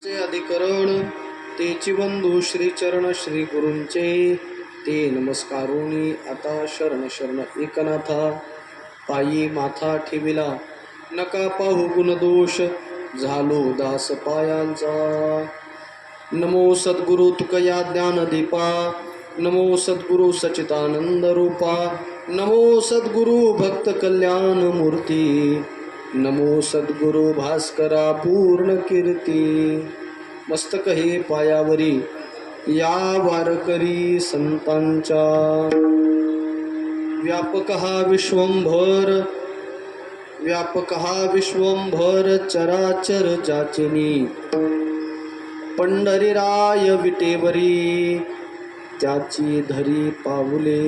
अधिकरण तेची बंधू श्रीचरण श्री गुरूंचे ते नमस्कारुणी आता शरण शरण एकनाथा पायी माथा ठेविला नका पाहू गुणदोष झालो दास पायांचा. नमो सद्गुरु तुकया ज्ञानदीपा नमो सद्गुरु सच्चिदानंद रूपा नमो सद्गुरु भक्त कल्याण मूर्ती नमो सद्गुरु भास्करा पूर्ण कीर्ती. मस्तक हे पायावरी या वारकरी संतांच्या व्यापक हा विश्वंभर चराचर जाचिनी पंढरीराय विटेवरी त्याची धरी पाऊले.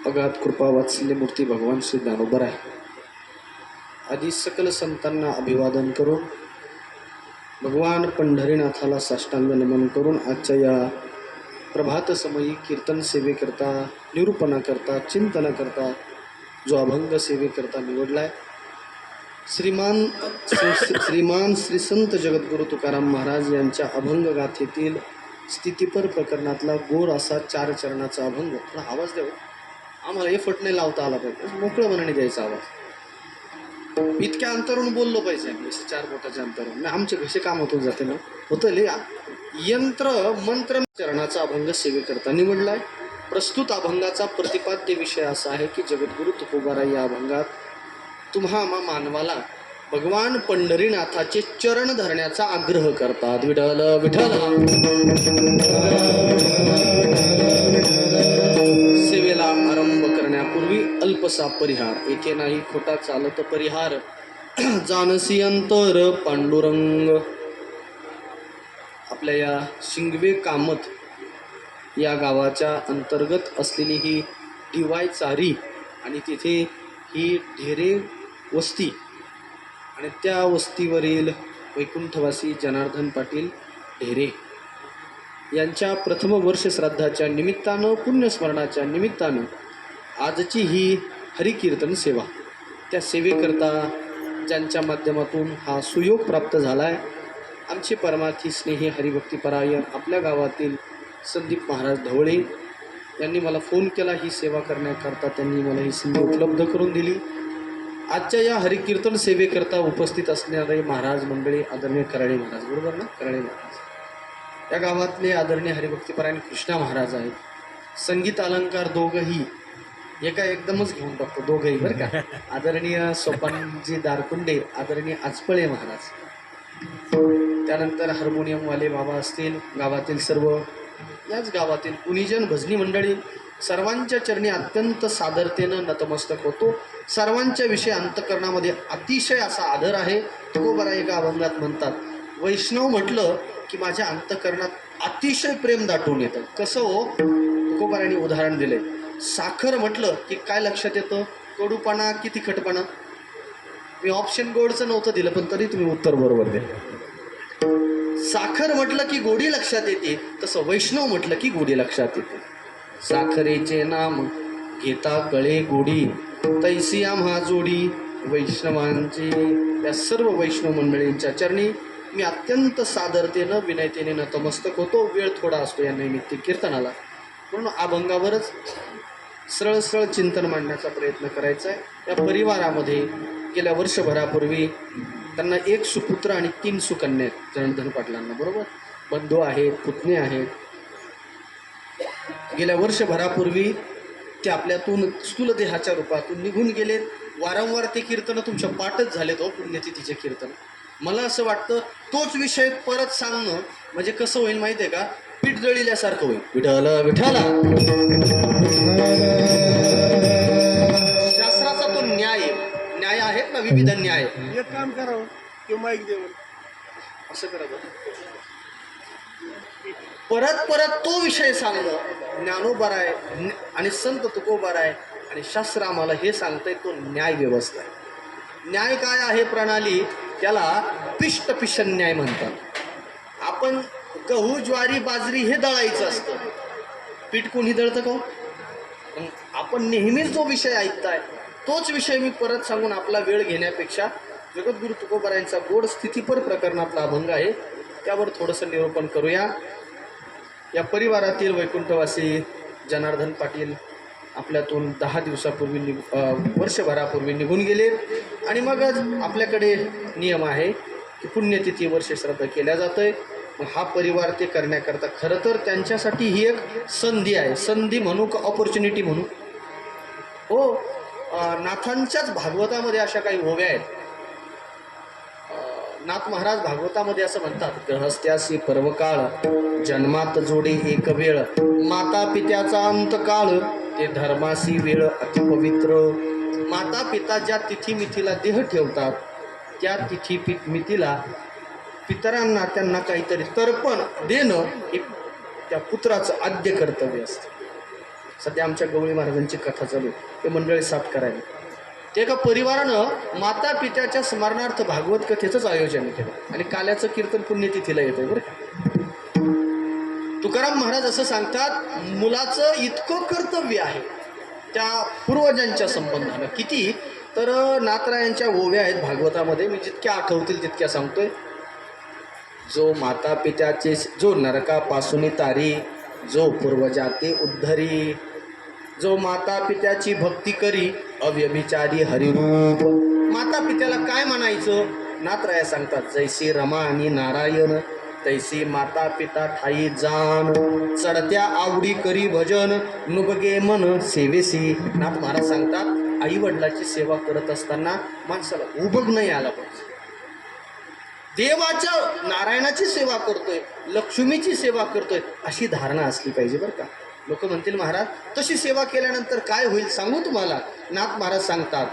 अगाध कृपा वात्सल्य मूर्ती भगवान श्री ज्ञानोबर आहे. आधी सकल संतांना अभिवादन करून भगवान पंढरीनाथाला साष्टांग नमन करून आजच्या या प्रभात समयी कीर्तन सेवेकरता निरूपणाकरता चिंतनाकरता जो अभंग सेवेकरता निवडलाय श्रीमान श्री संत जगद्गुरु तुकाराम महाराज यांच्या अभंग गाथेतील स्थितीपर प्रकरणातला गोड असा 4 चरणाचा अभंग. थोडा आवाज द्यावा, आम्हाला एफर्ट नाही लावता आला पाहिजे, मोकळं मनाने द्यायचा आवाज. इतक्या अंतरून बोललो पाहिजे, 4 बोटाच्या अंतरून. आमचे कसे काम होतून जाते ना, होतं ले यंत्र मंत्र चरणाचा अभंग सेवेकरता निवडलाय. प्रस्तुत अभंगाचा प्रतिपाद्य विषय असा आहे की जगद्गुरु तुकोबाराय या अभंगात तुम्हा मानवाला भगवान पंढरीनाथाचे चरण धरण्याचा आग्रह करतात. विठ्ठल विठ्ठल. सेवेला आरंभ करण्यापूर्वी अल्पसा परिहार, एके नाही खोटा चालत परिहार, जानसी अंतर पांडुरंग. आपल्या या शिंगवे कामत या गावाच्या अंतर्गत असलेली ही दिवाय चारी आणि तिथे ही ढेरे वस्ती आणि त्या वस्तीवरील वैकुंठवासी जनार्दन पाटील ढेरे यांच्या प्रथम वर्ष श्राद्धाच्या निमित्तानं पुण्यस्मरणाच्या निमित्तानं आजची ही हरिकीर्तन सेवा, त्या सेवेकरता ज्यांच्या माध्यमातून हा सुयोग प्राप्त झाला आहे आमचे परमार्थी स्नेही हरिभक्तीपरायण आपल्या गावातील संदीप महाराज ढवळे यांनी मला फोन केला. ही सेवा करण्याकरता त्यांनी मला ही संधी उपलब्ध करून दिली. आजच्या या हरिकीर्तन सेवेकरता उपस्थित असणारे महाराज मंडळी आदरणीय कराळे महाराज, बरोबर ना, कराळे महाराज या गावातले आदरणीय हरिभक्तीपरायण कृष्णा महाराज आहेत. संगीत अलंकार दोघंही एका एकदमच घेऊन टाकतो, दोघंही बरं का. आदरणीय सोपानजी दारकुंडे, आदरणीय आजपळे महाराज, त्यानंतर हार्मोनियमवाले बाबा असतील, गावातील सर्व याच गावातील कुणीजन भजनी मंडळी, सर्वांच्या चरणी अत्यंत सादरतेनं नतमस्तक होतो. सर्वांच्या विषयी अंतकरणामध्ये अतिशय असा आदर आहे. तुकोबाराय एका अभंगात म्हणतात, वैष्णव म्हटलं की माझ्या अंतकरणात अतिशय प्रेम दाटून येतं. कसं हो, तुकोबारायांनी उदाहरण दिलंय. साखर म्हटलं की काय लक्षात येतं, कडूपणा की तिखटपणा. मी ऑप्शन गोडचं नव्हतं दिलं पण तरी तुम्ही उत्तर बरोबर दिलं. साखर म्हटलं की गोडी लक्षात येते, तसं वैष्णव म्हटलं की गोडी लक्षात येते. साखरेचे नाम घेता कळे गोडी, तैसी आम्हा जोडी वैष्णवांची. या सर्व वैष्णव मंडळींच्या चरणी मी अत्यंत सादरतेनं विनयतेने नतमस्तक होतो. वेळ थोडा असतो या नैमित्तिक कीर्तनाला, म्हणून अभंगावरच सरळ चिंतन मांडण्याचा प्रयत्न करायचा आहे. या परिवारामध्ये गेल्या वर्षभरापूर्वी त्यांना 1 सुपुत्र आणि 3 सुकन्या आहेत जनार्दन पाटलांना, बरोबर. बंधू आहेत, पुतणे आहेत. गेल्या वर्षभरापूर्वी ते आपल्यातून स्थूल देहाच्या रूपातून निघून गेलेत. वारंवार ते कीर्तनं तुमच्या पाठच झालेत हो, पुण्यतिथीचे कीर्तन. मला असं वाटतं तोच विषय परत सांगणं म्हणजे कसं होईल माहिती आहे का, पीठ जळिल्यासारखं होईल. विठ्ठल विठ्ठल. शास्त्राचा तो न्याय आहेत ना, विविध न्याय. एक काम करावं किंवा माईक देऊन असं करा, परत तो विषय सांगणं. ज्ञानोबाराय आणि संत तुकोबाराय आणि शास्त्र आम्हाला हे सांगतंय तो न्याय व्यवस्था आहे. न्याय काय आहे प्रणाली, त्याला पिष्ट पिशन न्याय म्हणतात. आपण गहू ज्वारी बाजरी हे दळायचं असतं, पीठ कोणी दळतं का? आपण नेहमीच जो विषय ऐकताय तोच विषय मी परत सांगून आपला वेळ घेण्यापेक्षा जगद्गुरु तुकोबारायांचा गोड स्थितीपर प्रकरणातला अभंग आहे, त्यावर थोडंसं निरूपण करूया. या परिवारातील वैकुंठवासी जनार्दन पाटील आपल्यातून 10 दिवसापूर्वी वर्षभरापूर्वी निघून गेले. आणि मगच आपल्याकडे नियम आहे की पुण्यतिथी वर्षश्राद्ध केल्या जातं. मग हा परिवार ते करण्याकरता खरं तर त्यांच्यासाठी ही एक संधी आहे. संधी म्हणू का ऑपॉर्च्युनिटी म्हणू? हो, नाथांच्याच भागवतामध्ये अशा काही ओव्या आहेत. नाथ महाराज भागवतामध्ये असं म्हणतात, ग्रहस्थ्यासी पर्वकाळ, जन्मात जोडे एक वेळ, माता पित्याचा अंतकाळ, ते धर्मासी वेळ अतिपवित्र. माता पिता ज्या तिथी मितीला देह ठेवतात, त्या तिथी मितीला पितरांना त्यांना काहीतरी तर्पण देणं हे त्या पुत्राचं आद्य कर्तव्य असतं. सध्या आमच्या गवळी महाराजांची कथा चालू आहे, ते मंडळी साफ करायला. ते एका परिवारानं माता पित्याच्या स्मरणार्थ भागवत कथेचंच आयोजन केलं आणि काल्याचं कीर्तन पुण्यतिथीला येतंय बरं का. तुकाराम महाराज असं सांगतात, मुलाचं इतकं कर्तव्य आहे त्या पूर्वजांच्या संबंधानं. किती तर नाथरायांच्या ओव्या आहेत भागवतामध्ये, मी जितक्या आठवतील तितक्या सांगतोय. जो माता पित्याचे जो नरकापासून तारी, जो पूर्वजाते उद्धरी, जो माता पित्याची भक्ती करी, अव्यभिचारी हरिरूप. माता पित्याला काय म्हणायचं? नाथराया सांगतात, जैसी रमा आणि नारायण, तैसी माता पिता ठाई जाण, चढत्या आवडी करी भजन, नुबगे मन सेवेसी. नाथ महाराज सांगतात, आई वडिलाची सेवा करत असताना माणसाला उबग नाही आला पाहिजे. देवाच्या नारायणाची सेवा करतोय, लक्ष्मीची सेवा करतोय, अशी धारणा असली पाहिजे बरं का. लोक म्हणतील, महाराज तशी सेवा केल्यानंतर काय होईल सांगू तुम्हाला. नाथ महाराज सांगतात,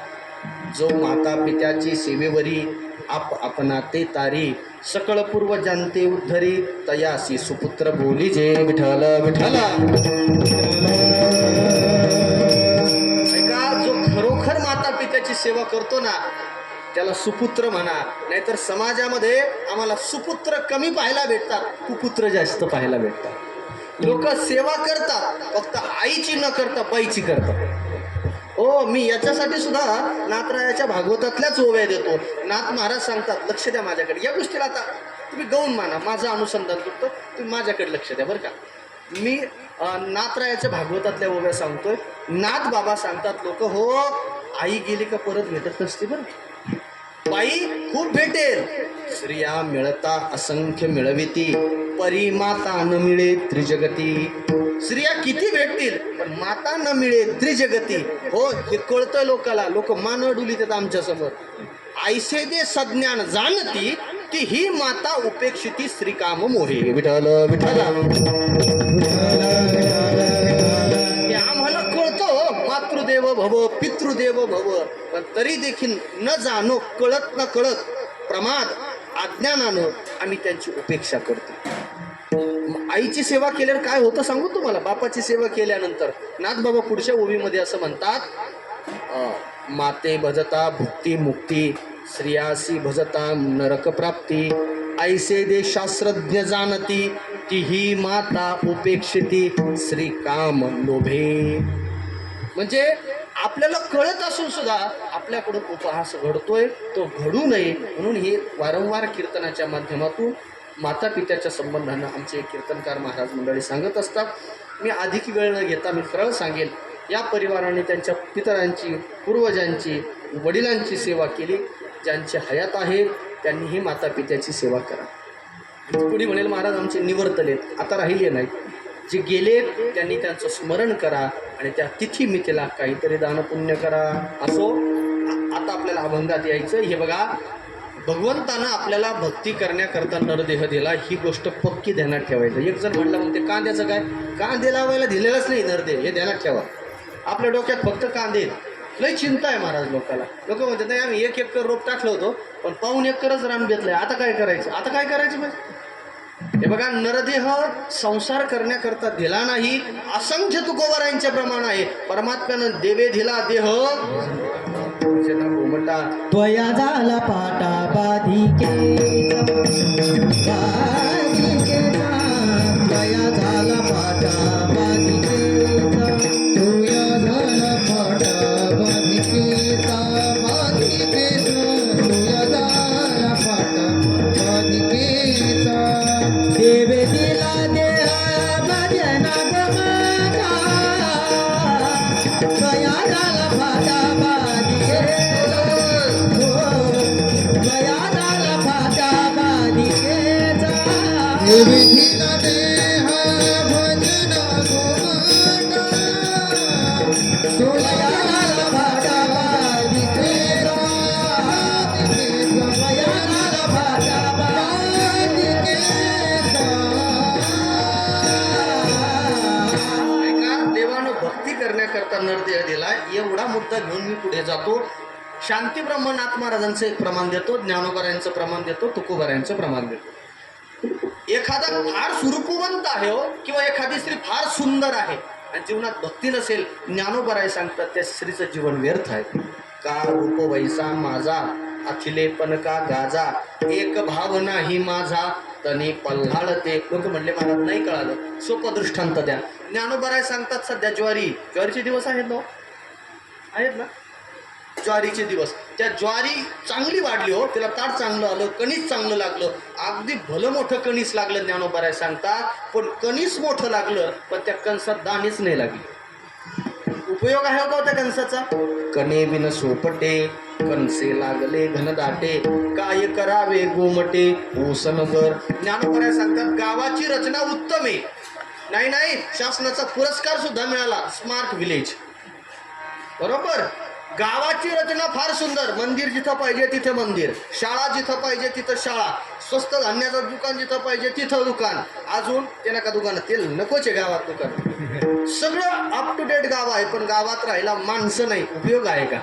जो माता पित्याची सेवेवरी, आपणा ते तारी, सकळ पूर्व जाणते उद्धरी, तयासी सुपुत्र बोली जे विठ्ठल विठ्ठल. ऐका, जो खरोखर माता पित्याची सेवा करतो ना, त्याला सुपुत्र म्हणा. नाहीतर समाजामध्ये आम्हाला सुपुत्र कमी पाहायला भेटतात, कुपुत्र जास्त पाहायला भेटतात. लोक सेवा करतात, फक्त आईची न करता बाईची करतात. हो, मी याच्यासाठी सुद्धा नाथरायाच्या भागवतातल्याच ओव्या देतो. नाथ महाराज सांगतात, लक्ष द्या माझ्याकडे. या गोष्टीला आता तुम्ही गौण माना, माझं अनुसंधान करतो, तुम्ही माझ्याकडे लक्ष द्या बरं का. मी नाथरायाच्या भागवतातल्या ओव्या सांगतोय. नाथ बाबा सांगतात, लोक हो, आई गेली का परत भेटत नसते बरं. बाई खूप भेटेल, स्त्रिया मिळता असंख्य मिळविती, परी माता न मिळे त्रिजगती. स्त्रिया किती भेटतील पण माता न मिळे त्रिजगती. हो, हे कळतं लोकाला. लोक मान डुली देतात आमच्या समोर. ऐसे दे सज्ञान जाणती, ती ही माता उपेक्षिती श्रीकाम मोहे. विठ्ठल विठ्ठल. आम्हाला कळतो मातृदेव भव पितृदेव भव, पण तरी देखील न जाणो, कळत न कळत, प्रमाद अज्ञानानं आम्ही त्यांची उपेक्षा करतो. आईची सेवा केल्यावर काय होतं सांगू तुम्हाला. बापाची सेवा केल्यानंतर नाथबाबा पुढच्या ओवीमध्ये असं म्हणतात, माते भजता भुक्ती मुक्ती, स्त्रियासी भजता नरक प्राप्ती, ऐसे दे शास्त्रज्ञ जाणती, ती ही माता उपेक्षिती श्रीकाम लोभे. म्हणजे आपल्याला कळत असून सुद्धा आपल्याकडून उपहास घडतोय, तो घडू नये म्हणून हे वारंवार कीर्तनाच्या माध्यमातून माता पित्याच्या संबंधानं आमचे कीर्तनकार महाराज मंडळी सांगत असतात. मी अधिक वेळ न घेता मी सरळ सांगेन, या परिवाराने त्यांच्या पितरांची, पूर्वजांची, वडिलांची सेवा केली. ज्यांचे हयात आहे त्यांनी ही माता पित्याची सेवा करा. कोणी म्हणेल, महाराज आमचे निवर्तलेत, आता राहिले नाहीत. जे गेलेत त्यांनी त्यांचं स्मरण करा आणि त्या तिथी मितीला काहीतरी दान पुण्य करा. असो, आता आपल्याला अभंगात यायचं. हे बघा, भगवंतानं आपल्याला भक्ती करण्याकरता नरदेह दिला, ही गोष्ट पक्की ध्यानात ठेवायचं. एक जण म्हटलं म्हणते कांद्याचं काय, कांदे लावायला दिलेलाच नाही नरदेह, हे ध्यानात ठेवा. आपल्या डोक्यात फक्त कांदे, लई चिंता आहे महाराज लोकाला. लोक म्हणतात, नाही आम्ही 1 एकर रोप टाकलं होतो पण पाऊण एकरच रान घेतलंय, आता काय करायचं, आता काय करायचं म्हणजे. हे बघा, नरदेह संसार करण्याकरता दिला नाही. असंख्य तुकोबारायांच्या प्रमाण आहे. परमात्म्यानं देवे दिला देह घुमटा, त्वया झाला पाटा बाधिके, त्वया झाला पाटा बाधिके, त्वया झाला पाटा बाधिके, बाधिके, त्वया बया झाला फाटा बाधिकेचा बया झाला फाटा बाधिकेचा विधीला देह भजन गोमाता बया झाला फाटा बाधिकेचा बया झाला फाटा ऐका, देवानं भक्ती करण्याकरता नरदेह दिलाय. एवढा मुद्दा घेऊन मी पुढे जातो. शांती ब्रह्मनाथ महाराजांचं एक प्रमाण देतो, ज्ञानोबरायांचं प्रमाण देतो, तुकोबरायांचं प्रमाण देतो. एखादा फार सुरूपवंत आहे हो, किंवा एखादी स्त्री फार सुंदर आहे आणि जीवनात भक्ती नसेल, ज्ञानोबराय सांगतात त्या स्त्रीचं जीवन व्यर्थ आहे. का रूप वैसा माझा अखिले पण का गाजा एक भाव नाही माझा तनी पल्हाळते. लोक म्हणले मला नाही कळालं, सोपं दृष्टांत द्या. ज्ञानोबराय सांगतात सध्या ज्वारीचे दिवस आहेत ना, आहेत ना ज्वारीचे दिवस. त्या ज्वारी चांगली वाढली हो, तिला ताट चांगलं आलं, कणीस चांगलं लागलं, अगदी भलं मोठं कणीस लागलं ज्ञानोबराय सांगतात. पण कणीस मोठं लागलं पण त्या कणसात दाणीच नाही लागली. उपयोग आहे का त्या कणसाचा? कणे बिन सोपटे कणसे लागले घनदाटे काय करावे गोमटे ओसनगर. ज्ञानोबराय सांगतात गावाची रचना उत्तम आहे. नाही शासनाचा पुरस्कार सुद्धा मिळाला, स्मार्ट विलेज. बरोबर, गावाची रचना फार सुंदर. मंदिर जिथं पाहिजे तिथे मंदिर, शाळा जिथं पाहिजे तिथं शाळा, स्वस्त धान्याचं दुकान जिथं पाहिजे तिथं दुकान. अजून ते नका दुकान, तेल नकोच आहे गावात दुकान. सगळं अप टू डेट गाव आहे, पण गावात राहायला माणसं नाही. उपयोग आहे का?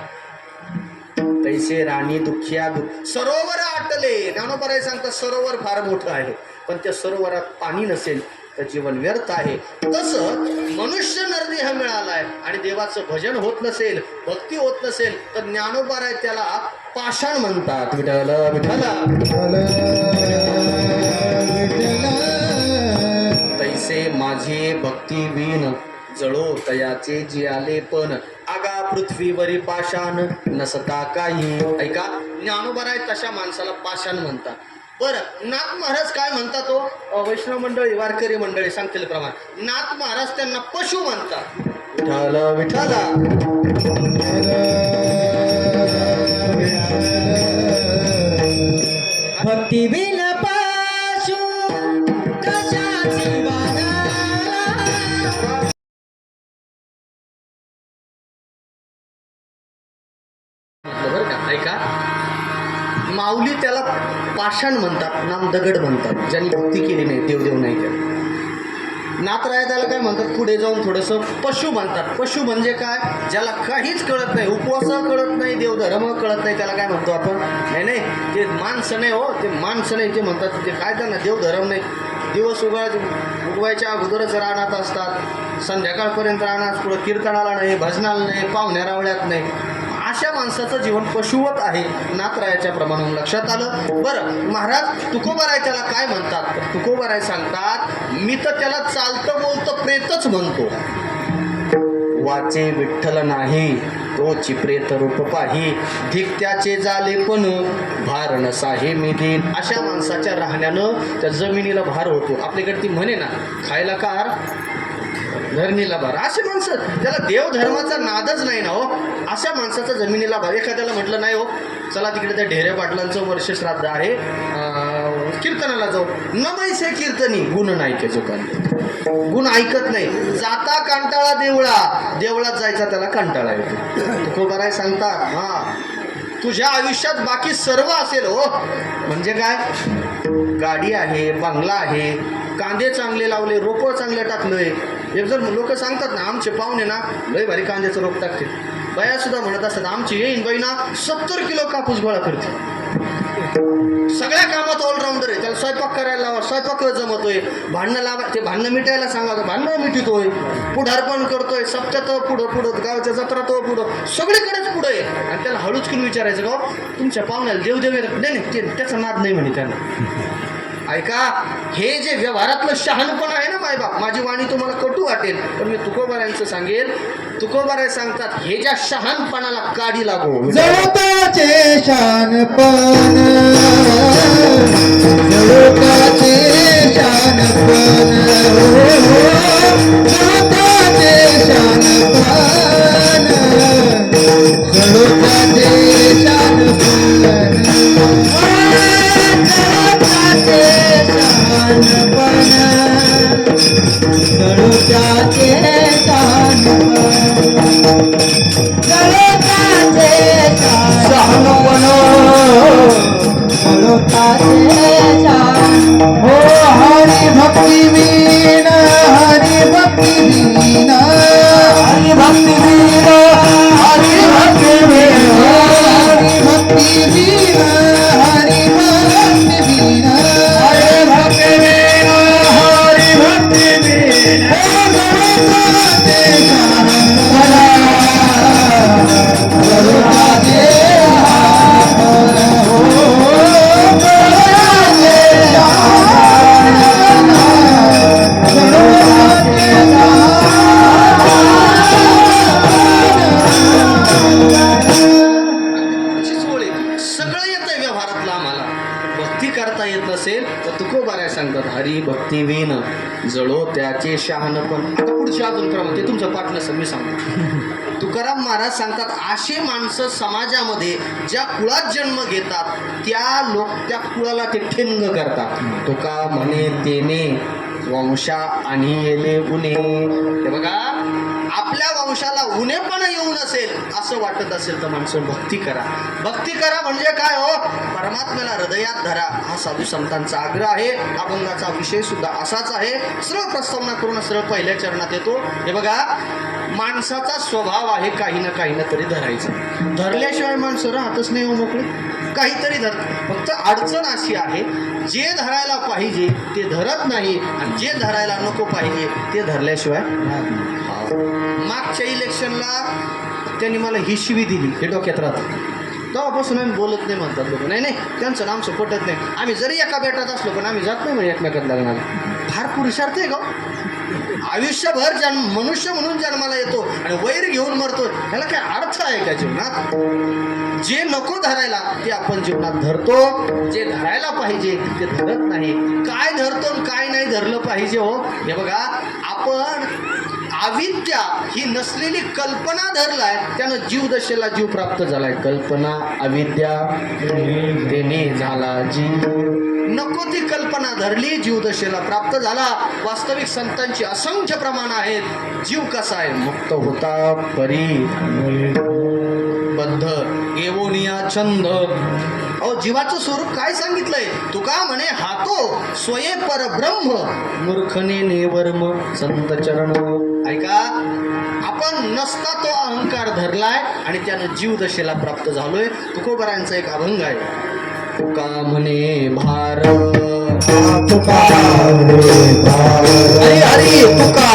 तैसे राणी दुःखिया सरोवर आटले. ज्ञानोबराय सांगतात सरोवर फार मोठं आहे, पण त्या सरोवरात पाणी नसेल तर जीवन व्यर्थ आहे. तसं मनुष्य नरदेह मिळालाय आणि देवाचं भजन होत नसेल, भक्ती होत नसेल तर ज्ञानोबराय त्याला पाषाण म्हणतात. विठ्ठल विठ्ठल तैसे माझे भक्ती बिन जळो तयाचे जी आले पण आगा पृथ्वीवरी पाषाण नसता काही. ऐका, ज्ञानोबराय तशा माणसाला पाषाण म्हणतात. बरं, नाथ महाराज काय म्हणतात तो? वैष्णव मंडळी वारकरी मंडळी सांगतील प्रमाण नाथ महाराज त्यांना पशु म्हणतात. विठ्ठल विठ्ठल भक्ती बिन पाशु कशाची वाला बरं का. ऐका, माऊली त्याला पाषाण म्हणतात, नाम दगड म्हणतात, ज्यांनी भक्ती केली नाही, देवदेव नाही केलं. नाथराय त्याला काय म्हणतात, पुढे जाऊन थोडंसं पशु म्हणतात. पशु म्हणजे काय? ज्याला काहीच कळत नाही, उपवास कळत नाही, देवधर्म कळत नाही, त्याला काय म्हणतो आपण? नाही ते माणसं नाही हो, ते माणसं नाही. ते म्हणतात ते काय त्यांना देवधर्म नाही. दिवस उगवायच्या अगोदरच रानात असतात, संध्याकाळपर्यंत रानात, पुढं कीर्तनाला नाही, भजनाला नाही, पाहुण्या रावळ्यात नाही. अशा माणसाचं जीवन पशुवत आहे. नाथरायाच्या प्रमाणात लक्षात आलं. बरं, महाराज तुकोबराय त्याला काय म्हणतात? तुकोबराय सांगतात मी तर त्याला चालतं बोलतं प्रेतच म्हणतो. वाचे विठ्ठल नाही तोची प्रेत रूप पाही धिकत्याचे झाले पण भार नसाहे मी देईन. अशा माणसाच्या राहण्यानं त्या जमिनीला भार होतो. आपल्याकडे ती म्हणे ना, खायला कार धरणीला भार. अशी माणसं, त्याला देवधर्माचा नादच नाही ना हो, अशा माणसाचा जमिनीला भार. एखाद्याला म्हटलं नाही हो चला तिकडे त्या ढेरे पाटलांचं वर्ष श्राद्ध आहे, कीर्तनाला जाऊ, न मैसे कीर्तनी गुण नाही त्याचं काय, गुण ऐकत नाही. जाता कंटाळा देवळात जायचा त्याला कंटाळा येतो. तुकोबराय सांगतात हा तुझ्या आयुष्यात बाकी सर्व असेल हो, म्हणजे काय, गाडी आहे, बंगला आहे, कांदे चांगले लावले, रोपं चांगले टाकलंय. एक जर लोक सांगतात ना आमचे पाहुणे ना लय भारी कांद्याचं रोप टाकते, बाया सुद्धा म्हणत असतात आमची येईन बाई ना 70 किलो कापूस गोळा करते. सगळ्या कामात ऑलराऊंडर आहे. त्याला स्वयंपाक करायला लावा, स्वयंपाक जमतोय, भांडणं लावा, ते भांडणं मिटायला सांगा, भांडणं मिटतोय, पुढारपण करतोय, सप्त्यात पुढं गावच्या जत्रात पुढं, सगळीकडेच पुढं आहे. आणि त्याला हळूच करून विचारायचं गाव तुमच्या पाहुण्याला देवदेव नाही, त्याचा नाद नाही म्हणे त्यांना. ऐका, हे जे व्यवहारातलं शहाणपण आहे ना मायबाप, माझी वाणी तुम्हाला कटू वाटेल पण मी तुकोबारायांचं सांगेल. तुकोबाराय सांगतात हे ज्या शहाणपणाला काडी लागो, जळताचे शानपण, जळताचे शानपण, जळताचे शानपण. जळोताचे शहाणपण जळोताचे शान हो हरी भक्ती वीण हरी भक्ती वीण हरी भक्ती वीर हरी भक्ती वीर हरी भक्ती वीण हरी भक्ती वीण हरी भक्ती वीर हरी भक्ती वीर सगळं येतं व्यवहारातलं आम्हाला. भक्ती करता येत नसेल तर तुकोबाऱ्या सांगतात हरी भक्ती वीण जळो त्याचे शहाणपण. आता पुढची अजून क्रम ते तुमचं पाठ नसेल मी सांगतो. तुकाराम महाराज सांगतात असे माणसं समाजामध्ये ज्या कुळात जन्म घेतात त्या कुळाला ते ठिंग करतात. तुका म्हणे तेने वंशा आणि येले उणे. हे बघा आपल्या वंशाला उणेपणा येऊ नसेल असं वाटत असेल तर माणसं भक्ती करा. भक्ती करा म्हणजे काय हो, परमात्म्याला हृदयात धरा हा साधू संतांचा आग्रह आहे. अभंगाचा विषय सुद्धा असाच आहे. सरळ प्रस्तावना करून सरळ पहिल्या चरणात येतो. हे बघा माणसाचा स्वभाव आहे काही ना तरी धरायचं. धरल्याशिवाय माणसं राहतच नाही हो मोकळे. काहीतरी धर. फक्त अडचण अशी आहे जे धरायला पाहिजे ते धरत नाही आणि जे धरायला नको पाहिजे ते धरल्याशिवाय मागच्या इलेक्शनला त्यांनी मला ही शिवी दिली हे डोक्यात राहतं. तेव्हापासून आम्ही बोलत नाही म्हणतात लोक. नाही त्यांचं नामचं पटत नाही. आम्ही जरी एका बेटात असलो पण आम्ही जात नाही म्हणजे एकमेकात लग्नाला. फार पुरुषार्थ आहे का आयुष्यभर मनुष्य म्हणून जन्माला येतो आणि वैर घेऊन मरतो. ह्याला काय अर्थ आहे का जीवनात? जे नको धरायला ते आपण जीवनात धरतो. जे धरायला पाहिजे ते धरत नाही. काय धरतो काय नाही धरलं पाहिजे हो. हे बघा आपण अविद्या ही नसलेली कल्पना धरलाय त्यानं जीवदशेला जीव प्राप्त झालाय. कल्पना अविद्या तेने झाला जीव. नको ती कल्पना धरली जीवदशेला प्राप्त झाला. वास्तविक संतांची असंख्य प्रमाण आहेत. जीव कसा आहे मुक्त होता परी बद्ध एवोनिया छंद. अहो जीवाचं स्वरूप काय सांगितलंय? तुका म्हणे हातो स्वये परब्रह्म मूर्खने नेवर्म संत चरण. ऐका आपण नसता तो अहंकार धरलाय आणि त्यानं जीवदशेला प्राप्त झालोय. तुकोबारांचा एक अभंग आहे. तुका म्हणे भार तुका हरी हरी तुका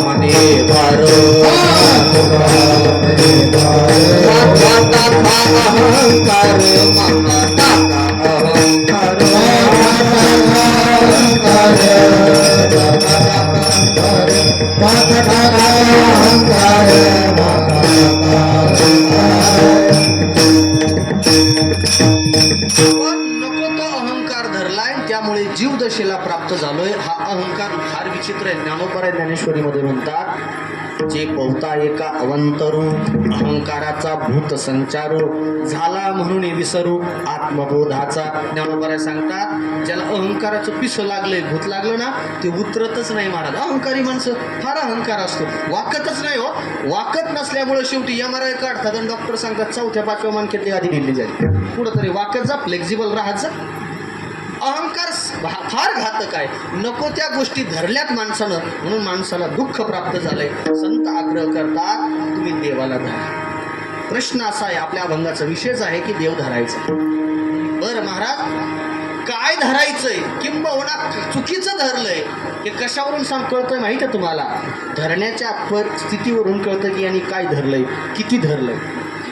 म्हणे भार अहंकार नको तो अहंकार धरलाय त्यामुळे जीवदशेला प्राप्त झालोय. हा अहंकार फार विचित्र आहे. ज्ञानोबा ज्ञानेश्वरीमध्ये म्हणतात जे पोहता एका अवंतरू अहंकाराचा भूत संचारू झाला म्हणून विसरू आत्मबोधाचा. ज्ञानोबा सांगतात ज्याला अहंकाराचं पिसं लागलंय भूत लागलं ना ते उतरतच नाही महाराज. अहंकारी माणसं फार अहंकार असतो. वाकतच नाही हो. वाकत नसल्यामुळे शेवटी MRI काढतात आणि डॉक्टर सांगतात 4-5व्या मानकेतली आधी दिली जाईल. कुठंतरी वाकत जा फ्लेक्झिबल राहत जा. अहंकार फार घातक आहे. नको त्या गोष्टी धरल्यात माणसानं म्हणून माणसाला दुःख प्राप्त झालंय. संत आग्रह करतात तुम्ही देवाला धरा. प्रश्न असा आहे आपल्या अभंगाचा विषयच आहे की देव धरायचा. बरं महाराज काय धरायचंय किंबहुना चुकीचं धरलंय हे कशावरून कळतंय माहिती आहे तुम्हाला? धरण्याच्या परिस्थितीवरून कळतं की यांनी काय धरलंय किती धरलंय.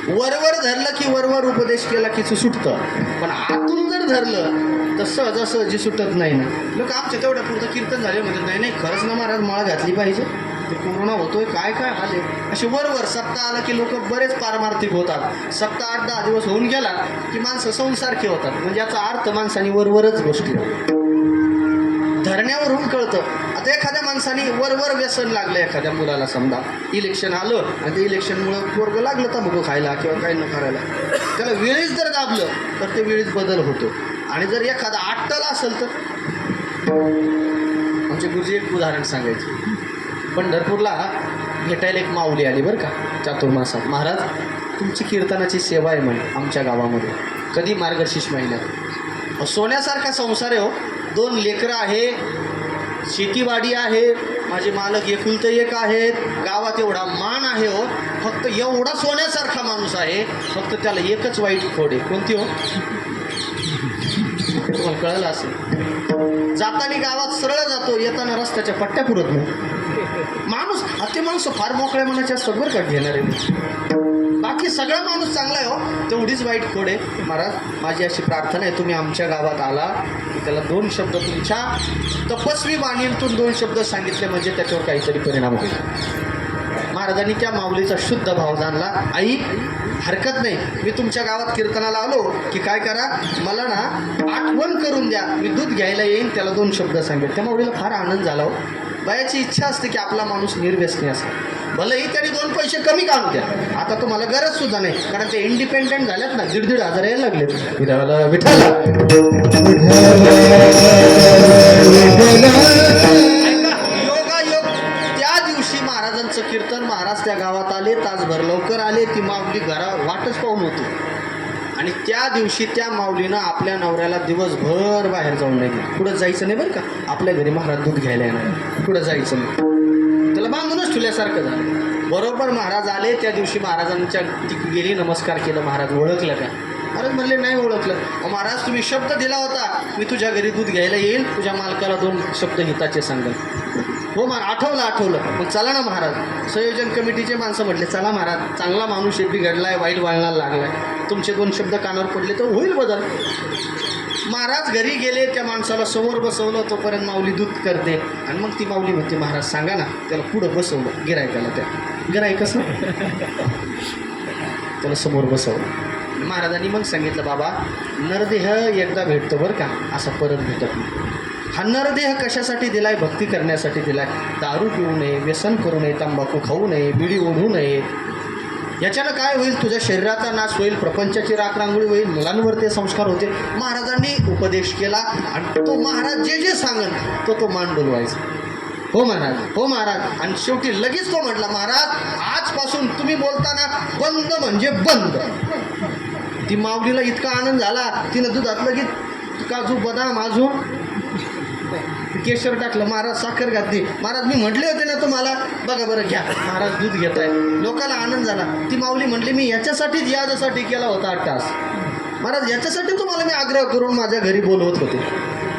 वरवर धरलं की वरवर उपदेश केला की सुटतं. पण आतून जर धरलं तर सहजासहजी सुटत नाही ना. लोक आमच्या तेवढ्या पुरतं कीर्तन झाले म्हणत नाही खरंच ना महाराज माळ घातली पाहिजे ते कोरोना होतोय काय आले असे वरवर. सप्ताह आला की लोक बरेच पारमार्थिक होतात. सप्ताह 8-10 दिवस होऊन गेला की माणसं संसारखी होतात. म्हणजे याचा अर्थ माणसाने वरवरच गोष्टी धरण्यावरून कळतं. आता एखाद्या माणसाने वरवर व्यसन लागलं एखाद्या मुलाला समजा इलेक्शन आलं आणि ते इलेक्शनमुळं पोरगं लागलं तंबाखू खायला किंवा काही न करायला त्याला वेळीच जर दाबलं तर ते वेळीच बदल होतो. आणि जर एखादा अट्टल असेल तर आमचे गुरुजी एक उदाहरण सांगायचे. पंढरपूरला भेटायला एक माऊली आली बरं का चातुर्मासात. महाराज तुमची कीर्तनाची सेवा आहे म्हणे आमच्या गावामध्ये. कधी? मार्गशीर्ष महिन्यात. सोन्यासारखा संसार आहे हो. 2 लेकरं आहे, शेतीवाडी आहे, माझे मालक एकुलते एक आहेत, गावात एवढा मान आहे हो. फक्त एवढा सोन्यासारखा माणूस आहे, फक्त त्याला एकच वाईट खोड आहे. कोणती हो? तुम्हाला कळलं असेल. जाताना गावात सरळ जातो, येताना रस्त्याच्या पट्ट्या पुरत नाही. माणूस ते माणसं फार मोकळ्या मनाचे असतात बरं का घेणारे. बाकी सगळा माणूस चांगला आहे हो, तेवढीच वाईट खोड आहे. महाराज माझी अशी प्रार्थना आहे, तुम्ही आमच्या गावात आला की त्याला 2 शब्द तुमच्या तपस्वी वाणीतून 2 शब्द सांगितले म्हणजे त्याच्यावर काहीतरी परिणाम होईल. महाराजांनी त्या माऊलीचा शुद्ध भाव जाणला. आई हरकत नाही, मी तुमच्या गावात कीर्तनाला आलो की काय करा, मला ना आठवण करून द्या, मी दूध घ्यायला येईन, त्याला 2 शब्द सांगेल. त्या माऊलीला फार आनंद झाला हो. बायाची इच्छा असते की आपला माणूस निर्व्यसनी असेल, भलेही त्याने 2 पैसे कमी काढू द्या. आता तुम्हाला गरज सुद्धा नाही, कारण ते इंडिपेंडेंट झालेत ना, 1,500 हजार यायला लागलेत. विठाला योगायोग त्या दिवशी महाराजांचं कीर्तन, महाराज त्या गावात आले, तासभर लवकर आले. ती माऊली वाटच पाहून होती. आणि त्या दिवशी त्या माऊलीनं आपल्या नवऱ्याला दिवसभर बाहेर जाऊन नाही गेली. पुढं जायचं नाही बरं का, आपल्या घरी महाराज दूध घ्यायला येणार, पुढं जायचं नाही, त्याला बांधूनच ठेवल्यासारखं झालं. बरोबर महाराज आले त्या दिवशी, महाराजांच्या ती गेली, नमस्कार केलं. महाराज ओळखलं का? महाराज म्हणले नाही ओळखलं. महाराज तुम्ही शब्द दिला होता, मी तुझ्या घरी दूध घ्यायला येईल, तुझ्या मालकाला 2 शब्द हिताचे सांगेल. हो महाराज आठवलं. मग चला ना महाराज. संयोजन कमिटीचे माणसं म्हटले चला महाराज, चांगला माणूस आहे, बिघडलाय, वाईट वळणाला लागलाय, तुमचे 2 शब्द कानावर पडले तर होईल बदल. महाराज घरी गेले, त्या माणसाला समोर बसवलं, तोपर्यंत माऊली दूध करते. आणि मग ती माऊली म्हणते महाराज सांगा ना. त्याला पुढं बसवलं, गिरायकाला, त्या गिरायकच ना, त्याला समोर बसवलं. महाराजांनी मग सांगितलं बाबा नरदेह एकदा भेटतो बरं का, असा परत भेटत नाही. हा नरदेह कशासाठी दिलाय? भक्ती करण्यासाठी दिलाय. दारू पिऊ नये, व्यसन करू नये, तंबाखू खाऊ नये, बिडी ओढू नये. याच्यानं काय होईल? तुझ्या शरीराचा नाश होईल, प्रपंचाची राखरांगोळी होईल, मुलांवर ते संस्कार होते. महाराजांनी उपदेश केला आणि तो महाराज जे जे सांगन तो मान डोलवायचा. हो महाराज, हो महाराज. आणि शेवटी लगेच तो म्हटला महाराज आजपासून तुम्ही बोलताना बंद म्हणजे बंद. ती माऊलीला इतका आनंद झाला, तिनं दुधात लगेच काजू बदाम अजून केशर टाकलं. महाराज साखर घातली. महाराज मी म्हटले होते ना तुम्हाला, बघा बरं घ्या. महाराज दूध घेत आहे. लोकांना आनंद झाला. ती माऊली म्हटली मी याच्यासाठीच यासाठी केला होता 8 तास. महाराज याच्यासाठी तुम्हाला मी आग्रह करून माझ्या घरी बोलवत होते.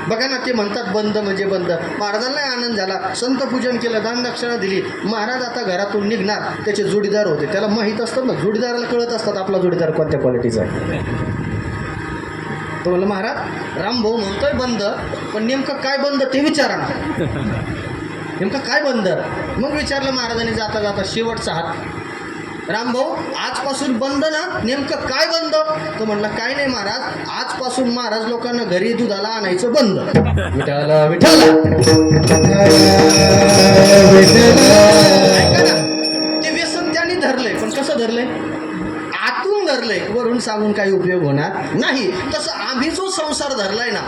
बघा ना, ते म्हणतात बंद म्हणजे बंद. महाराजांनाही आनंद झाला. संत पूजन केलं, दान दक्षिणा दिली. महाराज आता घरातून निघणार. त्याचे जोडीदार होते, त्याला माहीत असतात ना, जोडीदाराला कळत असतात आपला जोडीदार कोणत्या क्वालिटीचा आहे. तो म्हणलं महाराज रामभाऊ म्हणतोय बंद, पण नेमकं काय बंद ते विचारा ना, नेमकं काय बंद. मग विचारलं महाराजांनी जाता जाता शेवटचा हात. रामभाऊ आजपासून बंद ना, नेमकं काय बंद? तो म्हणला काय नाही महाराज, आजपासून महाराज लोकांना घरी दुधाला आणायचं बंद. विठाला विठाला. ऐका ना, ते व्यसन त्याने धरलंय, पण कसं धरलंय? आतून धरलंय. वरून सांगून काही उपयोग होणार नाही. तसं आम्ही जो संसार धरलाय ना,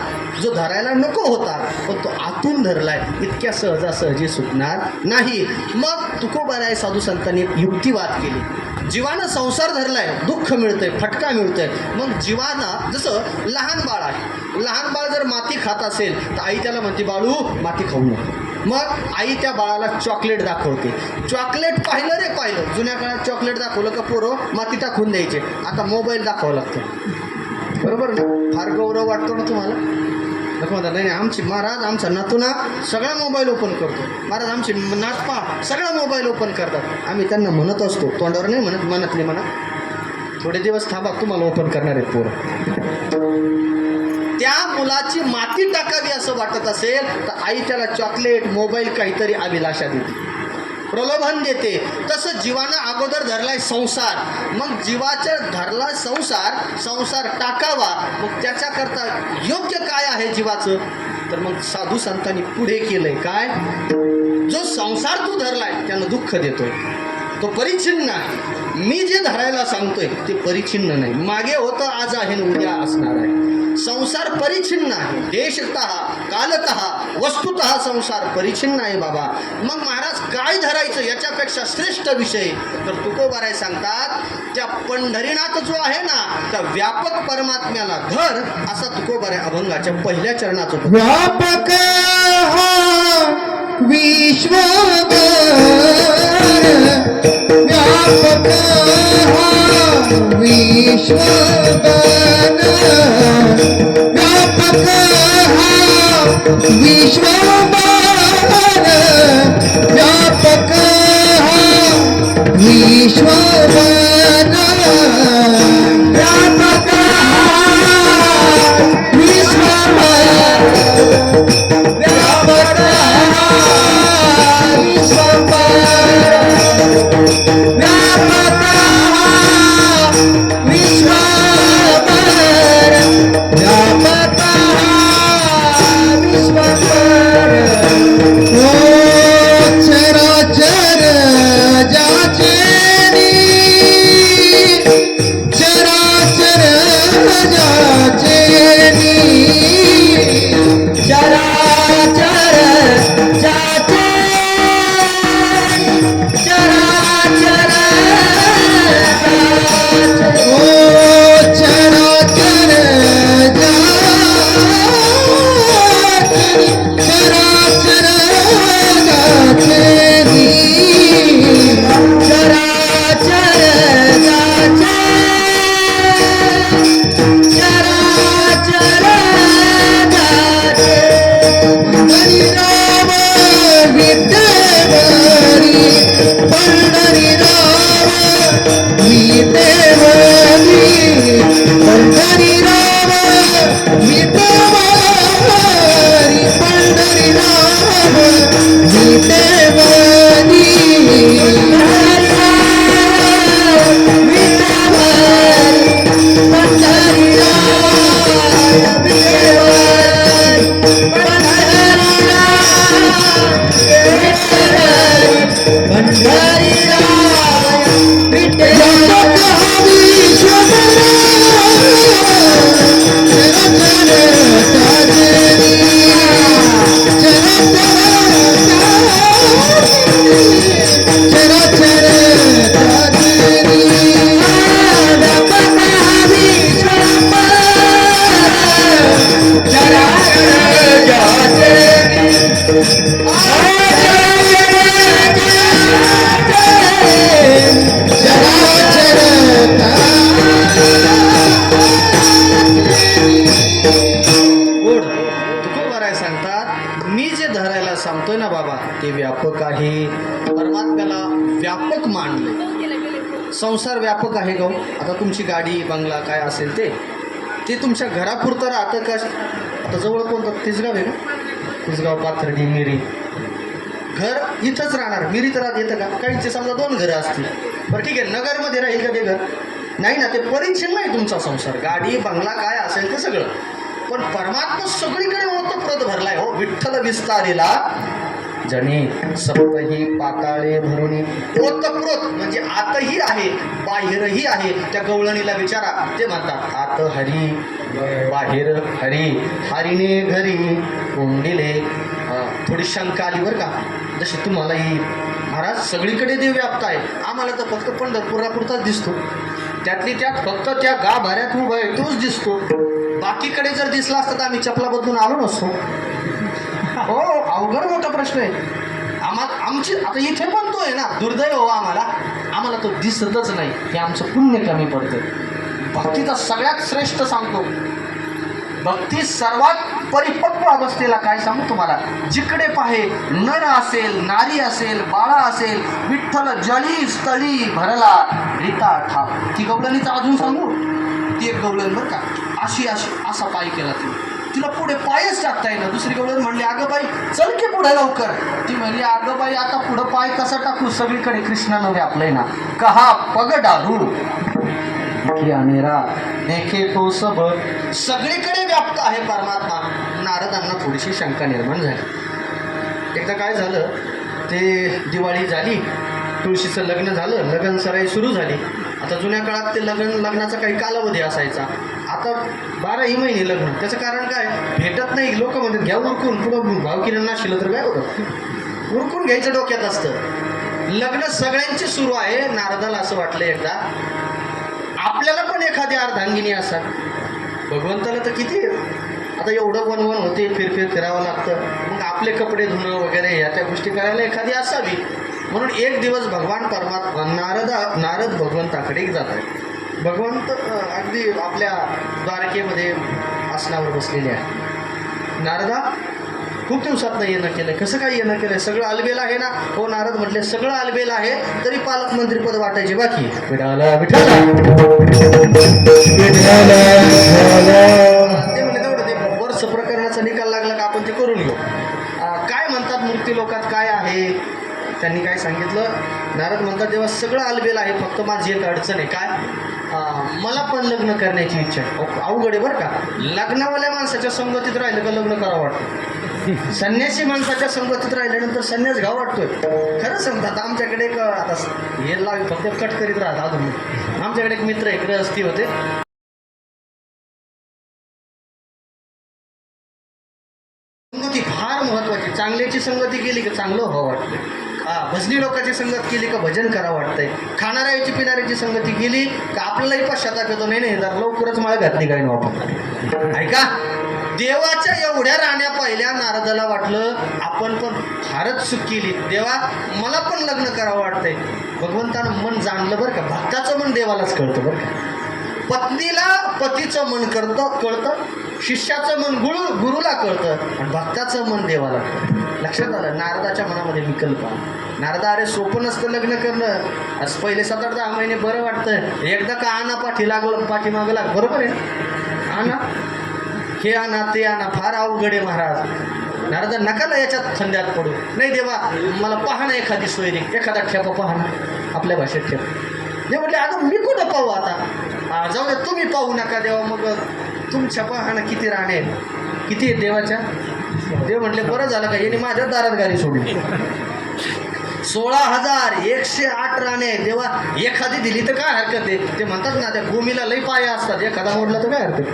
जो धरायला नको होता, पण तो आतून धरलाय, इतक्या सहजासहजी सुटणार नाही. मग तुकोबाराय साधू संतांनी एक युक्तिवाद केली. जीवानं संसार धरलाय, दुःख मिळतंय, फटका मिळतोय. मग जीवानं, जसं लहान बाळ आहे, लहान बाळ जर माती खात असेल तर आई त्याला म्हणते बाळू माती खाऊ नको. मग आई त्या बाळाला चॉकलेट दाखवते. चॉकलेट पाहिलं रे पाहिलं. जुन्या काळात चॉकलेट दाखवलं का पोरं माती टाकून द्यायचे. आता मोबाईल दाखवावं लागतं, बरोबर ना? फार गौरव वाटतो ना तुम्हाला? नको म्हणतात नाही आमची महाराज, आमचा नातूना सगळा मोबाईल ओपन करतो. महाराज आमची नातपा सगळा मोबाईल ओपन करतात. आम्ही त्यांना म्हणत असतो, तोंडावर नाही म्हणत, मनातले म्हणा, थोडे दिवस थांबा तुम्हाला ओपन करणार आहेत पोरं. त्या मुलाची माती टाकावी असं वाटत असेल तर आई त्याला चॉकलेट, मोबाईल, काहीतरी अभिलाषा देते, प्रलोभन देते. तसं जीवानं अगोदर धरलाय संसार. मग जीवाच्या धरला संसार, संसार टाकावा. मग त्याच्याकरता योग्य काय आहे जीवाचं? तर मग साधू संतांनी पुढे केलंय काय? जो संसार तू धरलाय त्यानं दुःख देतोय, तो परिच्छिन्न आहे. मी जे धरायला सांगतोय ते परिच्छिन्न नाही. मागे होतं, आज आहे न उद्या असणार आहे. संसार परिच्छिन्न आहे. देशतः, कालतः, वस्तुतः संसार परिच्छिन्न आहे बाबा. मग महाराज काय धरायचं याच्यापेक्षा श्रेष्ठ विषय तर तुकोबाराय सांगतात, त्या पंढरीनाथ जो आहे ना त्या व्यापक परमात्म्याला धर, असा तुकोबाराय अभंगाच्या पहिल्या चरणाचं व्यापक हा विश्वभर, व्यापक हा विश्वभर, व्यापक हा विश्वभर, व्यापक हा विश्वभर, व्यापक हा विश्वभर, व्यापक सांगतोय ना बाबा ते व्यापक आहे. परमात्म्याला व्यापक मानले. संसार व्यापक आहे गो. आता तुमची गाडी बंगला काय असेल ते तुमच्या घरापुरतं राहतं का? आता जवळ कोणतं तिसगाव आहे का? तिसगाव, पाथर्डी, मिरी. घर इथंच राहणार. मिरीत राहत येतं का? काहींचे समजा 2 घरं असतील. बरं ठीक आहे, नगरमध्ये राहील का ते घर? नाही ना, ते परिच्छिन्न नाही तुमचा संसार. गाडी बंगला काय असेल ते सगळं. पण परमात्मा सगळीकडे ओतप्रोत भरलाय हो. विठ्ठल विस्तारेला जणी सप्तही पाताळे भरुणी. ओतप्रोत म्हणजे आतही आहे बाहेरही आहे. त्या गवळणीला विचारा, ते म्हणतात आत हरी बाहेर हरी, हरीने घरी कोंडिले. थोडी शंका आली बरं का, जशी तुम्हाला येईल. महाराज सगळीकडे देव व्याप्त आहे. आम्हाला तर फक्त पंढरपुरापुरताच दिसतो. त्यातली त्यात फक्त त्या गाभाऱ्यात उभा आहे तोच दिसतो. बाकीकडे जर दिसला असता तर आम्ही चपला बदलून आलो नसतो. हो, अवघड मोठा प्रश्न आहे. आमची आता इथे पण तो आहे ना. दुर्दैव हो आम्हाला तो दिसतच नाही. हे आमचं पुण्य कमी पडतं. भक्तीचा सगळ्यात श्रेष्ठ सांगतो, भक्ती सर्वात परिपक्व अवस्थेला काय सांगू तुम्हाला. जिकडे पाहे नर असेल, नारी असेल, बाळा असेल, विठ्ठल जळी स्थळी भरला रीता ठाप. ती गवळणीचा अजून सांगू. ती एक गवळण बरं का, अशी असा पाय केला तिला पुढे पायच टाकता येईना. दुसरी गवळण म्हणली, अगं बाई चल की पुढे लवकर. ती म्हणली, अगं बाई आता पुढं पाय कसा टाकू, सगळीकडे कृष्णानं व्यापलंय ना. कहा पग डालू अनेरा देखे तो सब. सगळीकडे व्याप्त आहे परमात्मा. नारदांना थोडीशी शंका निर्माण झाली. एकदा काय झालं, ते दिवाळी झाली तुळशीचं लग्न झालं, लगन सराई सुरू झाली. आता जुन्या काळात ते लग्नाचा काही कालावधी असायचा. आता 12ही महिने लग्न. त्याचं कारण काय? भेटत नाही. लोक म्हणतात घ्या उरकून, पुढं भावकीनं नाशिलं तर काय होतं, उरकून घ्यायचं डोक्यात असतं. लग्न सगळ्यांची सुरू आहे. नारदाला असं वाटलं एकदा आपल्याला पण एखादी अर्धांगिनी असा. भगवंताला तर किती आता एवढं वनवन होते, फिरावं लागतं. मग आपले कपडे धुणं वगैरे ह्या त्या गोष्टी करायला एखादी असावी. म्हणून एक दिवस भगवान परमात्मा नारद भगवंताकडे जात आहे. भगवंत अगदी आपल्या द्वारकेमध्ये आसनावर बसलेले आहे. नारदा खूप दिवसात नाही येणं केलं, कसं काय येणं केलं? सगळं अलबेल आहे ना? हो नारद म्हटले, सगळं अलबेल आहे, तरी पालकमंत्रीपद वाटायचे बाकी. विठाला विठाला ते म्हणले तेवढं ते वर्ष प्रकरणाचा निकाल लागला का आपण ते करून घेऊ. काय म्हणतात मूर्ती लोकात काय आहे? त्यांनी काय सांगितलं? नारद म्हणतात तेव्हा सगळं अलबेल आहे, फक्त माझी एक अडचण आहे. काय? मला पण लग्न करण्याची इच्छा आहे. अवघड आहे बरं का. लग्नावाल्या माणसाच्या संगतीत राहिलं का लग्न करावं वाटतं. संन्यासी माणसाच्या संगतीत राहिल्यानंतर संन्यास घ्यावा वाटतोय. खरं सांगतात आमच्याकडे एक आता हे लावी फक्त कट करीत राहतात अजून. आमच्याकडे एक मित्र एक गृहस्थी होते. संगती फार महत्वाची. चांगल्याची संगती केली का चांगलं व्हावं वाटतं. भजनी लोकांची संगत केली का भजन करावं वाटतंय. खाणाऱ्याची पिणाऱ्याची संगती केली का आपल्यालाही पश्चाताप येतो. नाही जर लवकरच मला घातली काय वापर. ऐका, देवाच्या एवढ्या राण्या पाहिल्या. नारदाला वाटलं आपण पण फारच चूक केली. देवा मला पण लग्न करावं वाटतंय. भगवंतानं मन जाणलं बरं का. भक्ताचं मन देवालाच कळतं बरं का. पत्नीला पतीचं मन कळतं, शिष्याचं मन गुरुला कळतं, आणि भक्ताचं मन देवाला कळतं. लक्षात आलं? नारदाच्या मनामध्ये विकल्प आला. नारदा अरे सोपं नसतं लग्न करणं. आज पहिले 7-10 महिने बरं वाटतं. एकदा का आणा पाठीमागं लाग. बरोबर आहे? आणा हे आणा ते आणा, फार अवघड आहे महाराज. नारदा नका याच्यात खंड्यात पडू. नाही देवा मला पाहणं एखादी सोयरी, एखादा ठेपा पाहणं, आपल्या भाषेत ठेप. ते म्हटले अगं मी कुठं पाहू आता? जाऊ दे तुम्ही पाहू नका देवा. मग तुमच्या पाहणं किती राणे किती आहेत देवाच्या? देव म्हटले बरं झालं का यांनी माझ्या दारात गाडी सोडली. 16,108 राणे देवा. एखादी दिली तर काय हरकत आहे? ते म्हणतात ना त्या भूमीला लई पाया असतात, एखादा मोडला तर काय हरकत.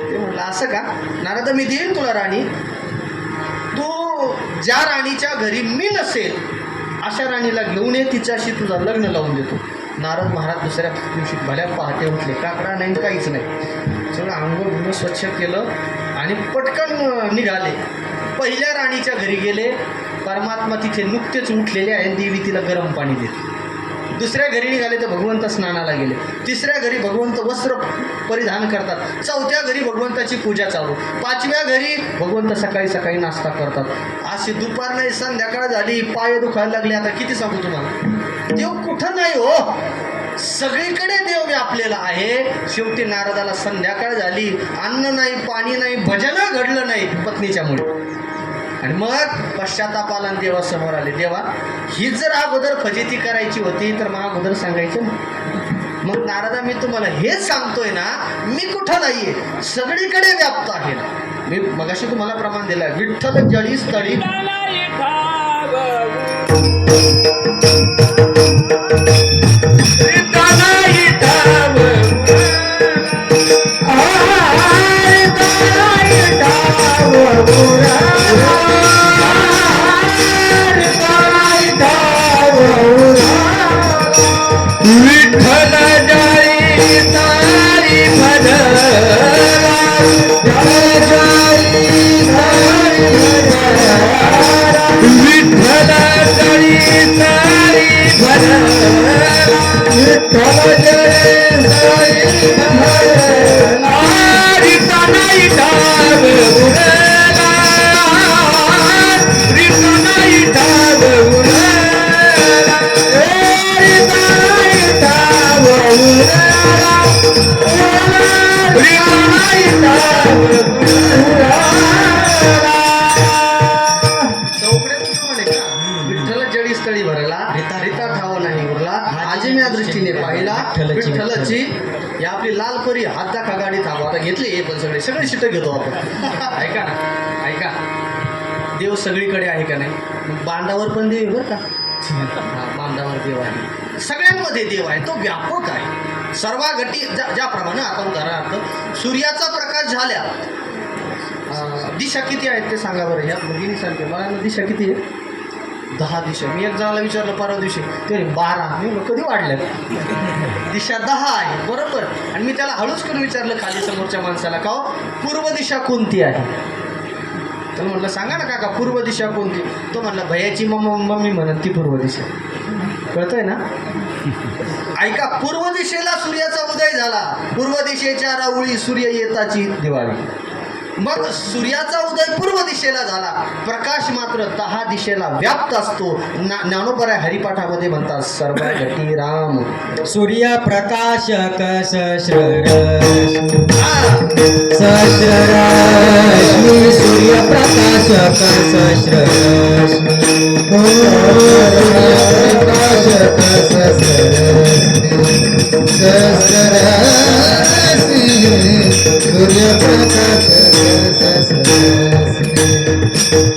ते म्हटलं असं का? नारदा मी देईन तुला राणी. तू ज्या राणीच्या घरी मी नसेल अशा राणीला घेऊन ये, तिच्याशी तुझं लग्न लावून देतो. नारद महाराज दुसऱ्या दिवशी भल्या पहाटे उठले. काकडा नाही काहीच नाही. सगळं आंघोळ स्वच्छ केलं आणि पटकन निघाले. पहिल्या राणीच्या घरी गेले. परमात्मा तिथे नुकतेच उठलेले आहे. देवी तिला गरम पाणी देते. दुसऱ्या घरी निघाले तर भगवंत स्नानाला गेले. तिसऱ्या घरी भगवंत वस्त्र परिधान करतात. चौथ्या घरी भगवंताची पूजा चालू. 5व्या घरी भगवंत सकाळी सकाळी नाश्ता करतात. अशी दुपार नाही संध्याकाळ झाली, पाय दुखायला लागले. आता किती सांगू तुम्हाला? देव कुठं नाही हो, सगळीकडे देव व्यापलेला आहे. शेवटी नारदाला संध्याकाळ झाली, अन्न नाही पाणी नाही, भजन घडलं नाही पत्नीच्यामुळे. आणि मग पश्चातापाला देवासमोर आले. देवा ही जर अगोदर फजिती करायची होती तर मग अगोदर सांगायचं ना. मग नारदा मी तुम्हाला हेच सांगतोय ना, मी कुठं नाहीये, सगळीकडे व्याप्त आहे ना. मी मगाशी तुम्हाला प्रमाण दिलं. विठ्ठल जळी स्थळी विठ्ठलाची या आपली लाल परी हात दाखा गाडी थांबवा. आता घेतली हे पण सगळे शिट घेतो आपण. ऐका ना, ऐका, देव सगळीकडे आहे का नाही? बांधावर पण देव बरं का. हा, बांधावर देव आहे, सगळ्यांमध्ये देव आहे, तो व्यापक आहे. सर्वागटी ज्याप्रमाणे आता उदाहरणार्थ सूर्याचा प्रकाश झाल्या, दिशा किती आहेत ते सांगा बरं. ह्या मुलीने सांगते मला दिशा किती आहे? 10 दिशा. मी एक जणाला विचारलं परवा दिवशी, ते 12. मी म्हणलं कधी वाढल्या? दिशा 10 आहे बरोबर. आणि मी त्याला हळूच करून विचारलं खाली समोरच्या माणसाला, का हो पूर्व दिशा कोणती आहे? तर म्हटलं सांगा ना काका पूर्व दिशा कोणती? तो म्हणला भैयाची मम्मी म्हणत ती पूर्व दिशा. कळतंय ना? ऐका, पूर्व दिशेला सूर्याचा उदय झाला, पूर्व दिशेच्या राऊळी सूर्य येताची दिवाळी. मग सूर्याचा उदय पूर्व दिशेला झाला, प्रकाश मात्र 10 दिशेला व्याप्त असतो. ज्ञानोबराय हरिपाठामध्ये म्हणतात सर्वगती राम. सूर्य प्रकाशक सहस्ररश्मी, सहस्ररश्मी सूर्य प्रकाशक सहस्ररश्मी, सूर्य प्रकाशक सहस्ररश्मी, सहस्ररश्मी सूर्य प्रकाशक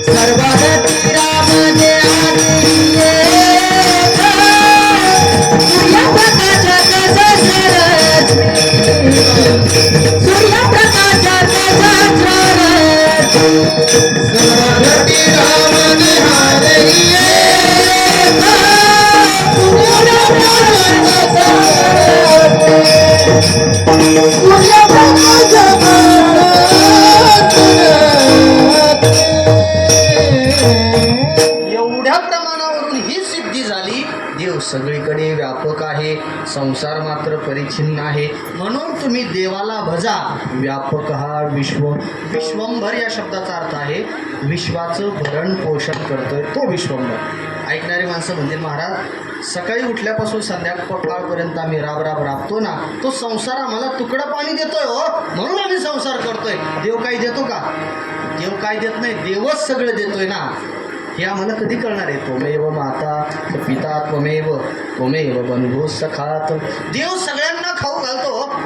सर्वगती राम जे आदिये सूर्यप्रकाशक सहस्ररश्मी, सूर्यप्रकाशक सहस्ररश्मी सर्वगती राम जे आदिये सूर्यप्रकाशक एवढ्या प्रमाणावरून ही सिद्धी झाली, देव सगळीकडे व्यापक आहे, संसार मात्र परिच्छिन्न आहे. म्हणून तुम्ही देवाला भजा. व्यापक हा विश्वंभर या शब्दाचा अर्थ आहे विश्वाचं भरण पोषण करतोय तो विश्वंभर. ऐकणारी माणसं म्हणतील महाराज सकाळी उठल्यापासून संध्याकाळपर्यंत आम्ही राबतो ना, तो संसार आम्हाला तुकडं पाणी देतोय हो, म्हणून आम्ही संसार करतोय. देव काही देतो का? देव काय देत नाही, देवच सगळं देतोय ना. हे आम्हाला कधी कळणार आहे? त्वमेव माता पिता त्वमेव बंधू सखात. देव सगळ्यांना खाऊ घालतो,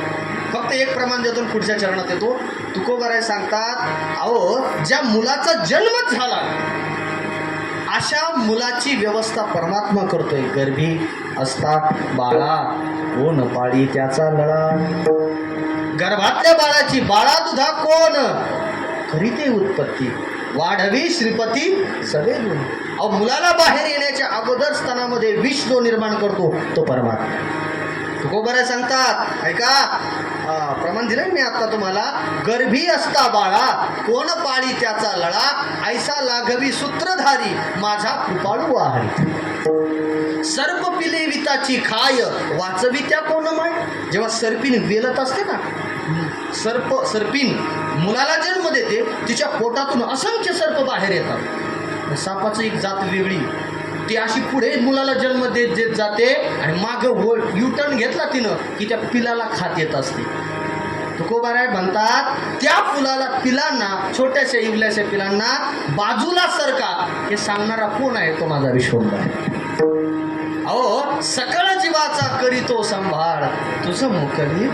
फक्त एक प्रमाण देतो पुढच्या चरणात येतो. तुकोबाराय सांगतात, अहो ज्या मुलाचा जन्मच झाला अशा मुलाची व्यवस्था परमात्मा करतोय. गर्भी असता बाळा कोण पाळी त्याचा लळा, गर्भातल्या बाळाची बाळा दुधा कोण खरी ते उत्पत्ती, वाढवी श्रीपती सगळे गुण. अहो मुलाला बाहेर येण्याच्या अगोदर स्तनामध्ये विष जो निर्माण करतो तो परमात्मा. तुकोबाराय सांगतात, ऐका प्रमाण दिलंय मी आता तुम्हाला. गर्भी असता बाळा कोण पाळी त्याचा लळा, ऐसा लाघवी सूत्रधारी माझा कृपाळू आहारी. सर्प पिले विताची खाय वाचवी त्या कोण माय. जेव्हा सर्पीन वेलत असते ना, सर्पीन मुलाला जन्म देते, तिच्या पोटातून असंख्य सर्प बाहेर येतात. सापाची एक जात वेगळी, ती अशी पुढे मुलाला जन्म देत जाते आणि मागं युटर्न घेतला तिनं की त्या पिलाला खात येत असते. तुकोबाराय म्हणतात त्या पिलांना छोट्याशा इवल्याशा पिलांना बाजूला सरका हे सांगणारा कोण आहे? तो माझा विश्वंभर. अहो सकळ जीवाचा करीतो संभाळ तुझं मोकली.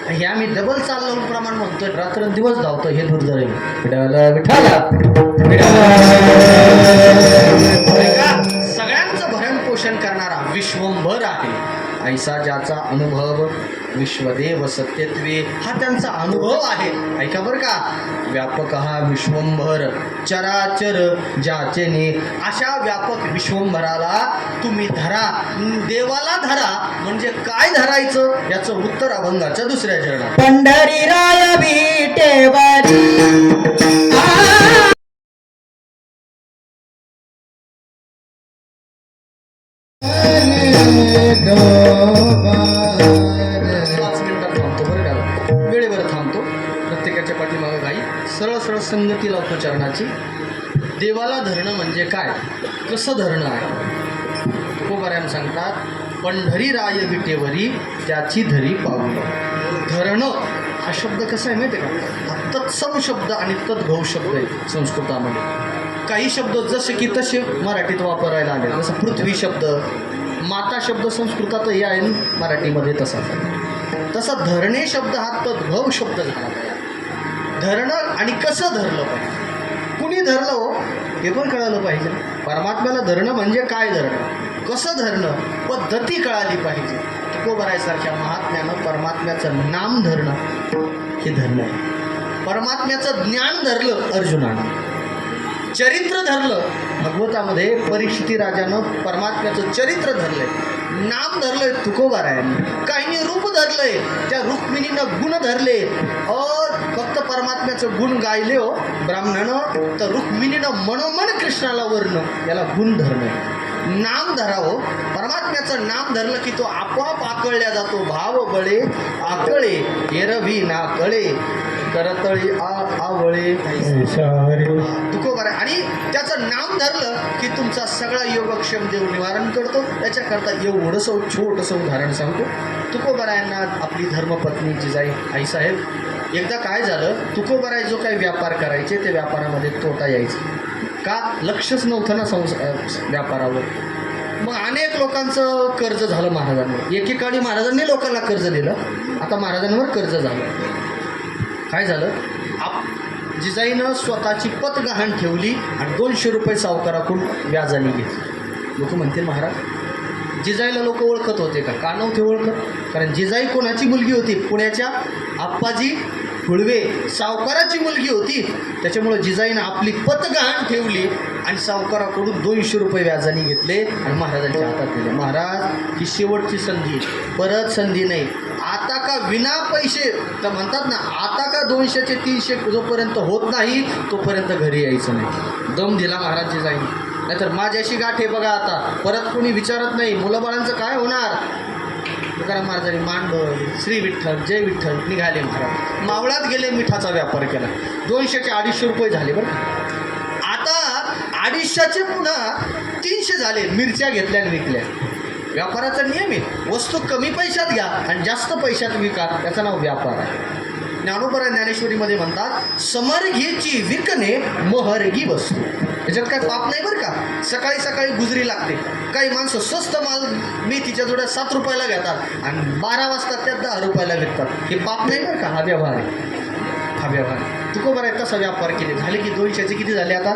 हे आम्ही डबल चाललो प्रमाण म्हणतोय, रात्रंदिवस धावतो हे दुर्दैव. सगळ्यांचं भरण पोषण करणारा विश्वंभर आहे. ऐसा ज्याचा अनुभव विश्वदेव सत्यत्वे हा त्यांचा अनुभव आहे. ऐका बरं का, व्यापक हा विश्वंभर चराचर ज्याचे ने. अशा व्यापक विश्वंभराला तुम्ही धरा, देवाला धरा. म्हणजे काय धरायचं याचं उत्तर अभंगाच्या दुसऱ्या चरणात. पंढरी राय विटेवारी वेळेवर थांबतो, प्रत्येकाच्या पाठीमागं गाई सरळ सरळ संगती लावतो चरणाची. देवाला धरणं म्हणजे काय, कसं धरणं आहे? तुकोबारायण सांगतात, पंढरी राय विटेवरी त्याची धरी पाऊल. धरणं हा शब्द कसा आहे माहिती आहे का? तत्सम शब्द आणि तद्भव शब्द आहे संस्कृतामध्ये. काही शब्द जसे की तसे मराठीत वापरायला आले, जसं पृथ्वी शब्द, माता शब्द संस्कृतातही आहे, मराठीमध्ये तसाच आहे. तसा धरणे शब्द हा तद्भव शब्द झाला पाहिजे. धरणं आणि कसं धरलं पाहिजे, कुणी धरलं हो हे पण कळालं पाहिजे. परमात्म्याला धरणं म्हणजे काय धरणं, कसं धरणं, पद्धती कळाली पाहिजे. तुकोबरायसारख्या महात्म्यानं परमात्म्याचं नाम धरणं हे धरणं आहे. परमात्म्याचं ज्ञान धरलं अर्जुनानं, चरित्र धरलं भगवतामध्ये परीक्षिती राजानं परमात्म्याचं चरित्र धरलंय, नाम धरलंय तुकोबारायांनी, काहींनी रूप धरलंय, त्या रुक्मिणीनं गुण धरले. फक्त परमात्म्याचं गुण गायले हो ब्राह्मणानं, तर रुक्मिणीनं मनोमन कृष्णाला वर्ण, याला गुण धरणं. नाम धरावं, परमात्म्याचं नाम धरलं की तो आपोआप आकळल्या जातो. भाव बळे आकळे एरवी ना कळे, करतळी आवळे तुकोबारा. आणि त्याचं नाम धरलं की तुमचा सगळा योगक्षेम देव निवारण करतो. त्याच्याकरता एवढंसं छोटंसं उदाहरण सांगतो. तुकोबारायांना आपली धर्मपत्नी जिजाई आईसाहेब, एकदा काय झालं, तुकोबाराय जो काही व्यापार करायचे ते व्यापारामध्ये तोटा यायचा. का, लक्षच नव्हतं ना व्यापारावर. मग अनेक लोकांचं कर्ज झालं महाराजांवर. एकेकाळी महाराजांनी लोकांना कर्ज दिलं, आता महाराजांवर कर्ज झालं. काय झालं, जिजाईनं स्वतःची पत गहाण ठेवली आणि 200 रुपये सावकाराकडून व्याजाने घेतली. लोक म्हणतील महाराज जिजाईला लोक ओळखत होते का नव्हते ओळखत? कारण जिजाई कोणाची मुलगी होती? पुण्याच्या आप्पाजी फुळवे सावकाराची मुलगी होती. त्याच्यामुळं जिजाईनं आपली पत गहाण ठेवली आणि सावकाराकडून 200 रुपये व्याजाने घेतले आणि महाराजांच्या हातात दिले. महाराज ही शेवटची संधी, परत संधी नाही. आता का विना पैसे, तर म्हणतात ना, आता का 200 ते 300 जोपर्यंत होत नाही तोपर्यंत घरी यायचं नाही. दम दिला महाराज जिजाईने. नाहीतर माझ्याशी गाठ आहे बघा, आता परत कोणी विचारत नाही, मुलाबाळांचं काय होणार. तुकाराम महाराजांनी मांडव, श्री विठ्ठल, जय विठ्ठल निघाले महाराज. मावळात गेले, मिठाचा व्यापार केला. 200 चे 250 रुपये झाले बरं. आता 250चे पुन्हा 300 झाले. मिरच्या घेतल्या आणि विकल्या. व्यापाराचा नियम आहे, वस्तू कमी पैशात घ्या आणि जास्त पैशात विका, त्याचं नाव व्यापार आहे. ज्ञानोबा ज्ञानेश्वरीमध्ये म्हणतात, समर्गीची विकणे महर्गी वस्तू. त्याच्यात काय पाप नाही बरं का. सकाळी सकाळी गुजरी लागते. काही माणसं स्वस्त माल मेथीच्या जोड्या 7 रुपयाला घेतात आणि 12 वाजता त्यात 10 रुपयाला विकतात. हे पाप नाही बरं का, हा व्यवहार आहे, हा व्यवहार आहे. तुकोबाराय तसा व्यापार केले. झाले की 200चे किती झाले, आता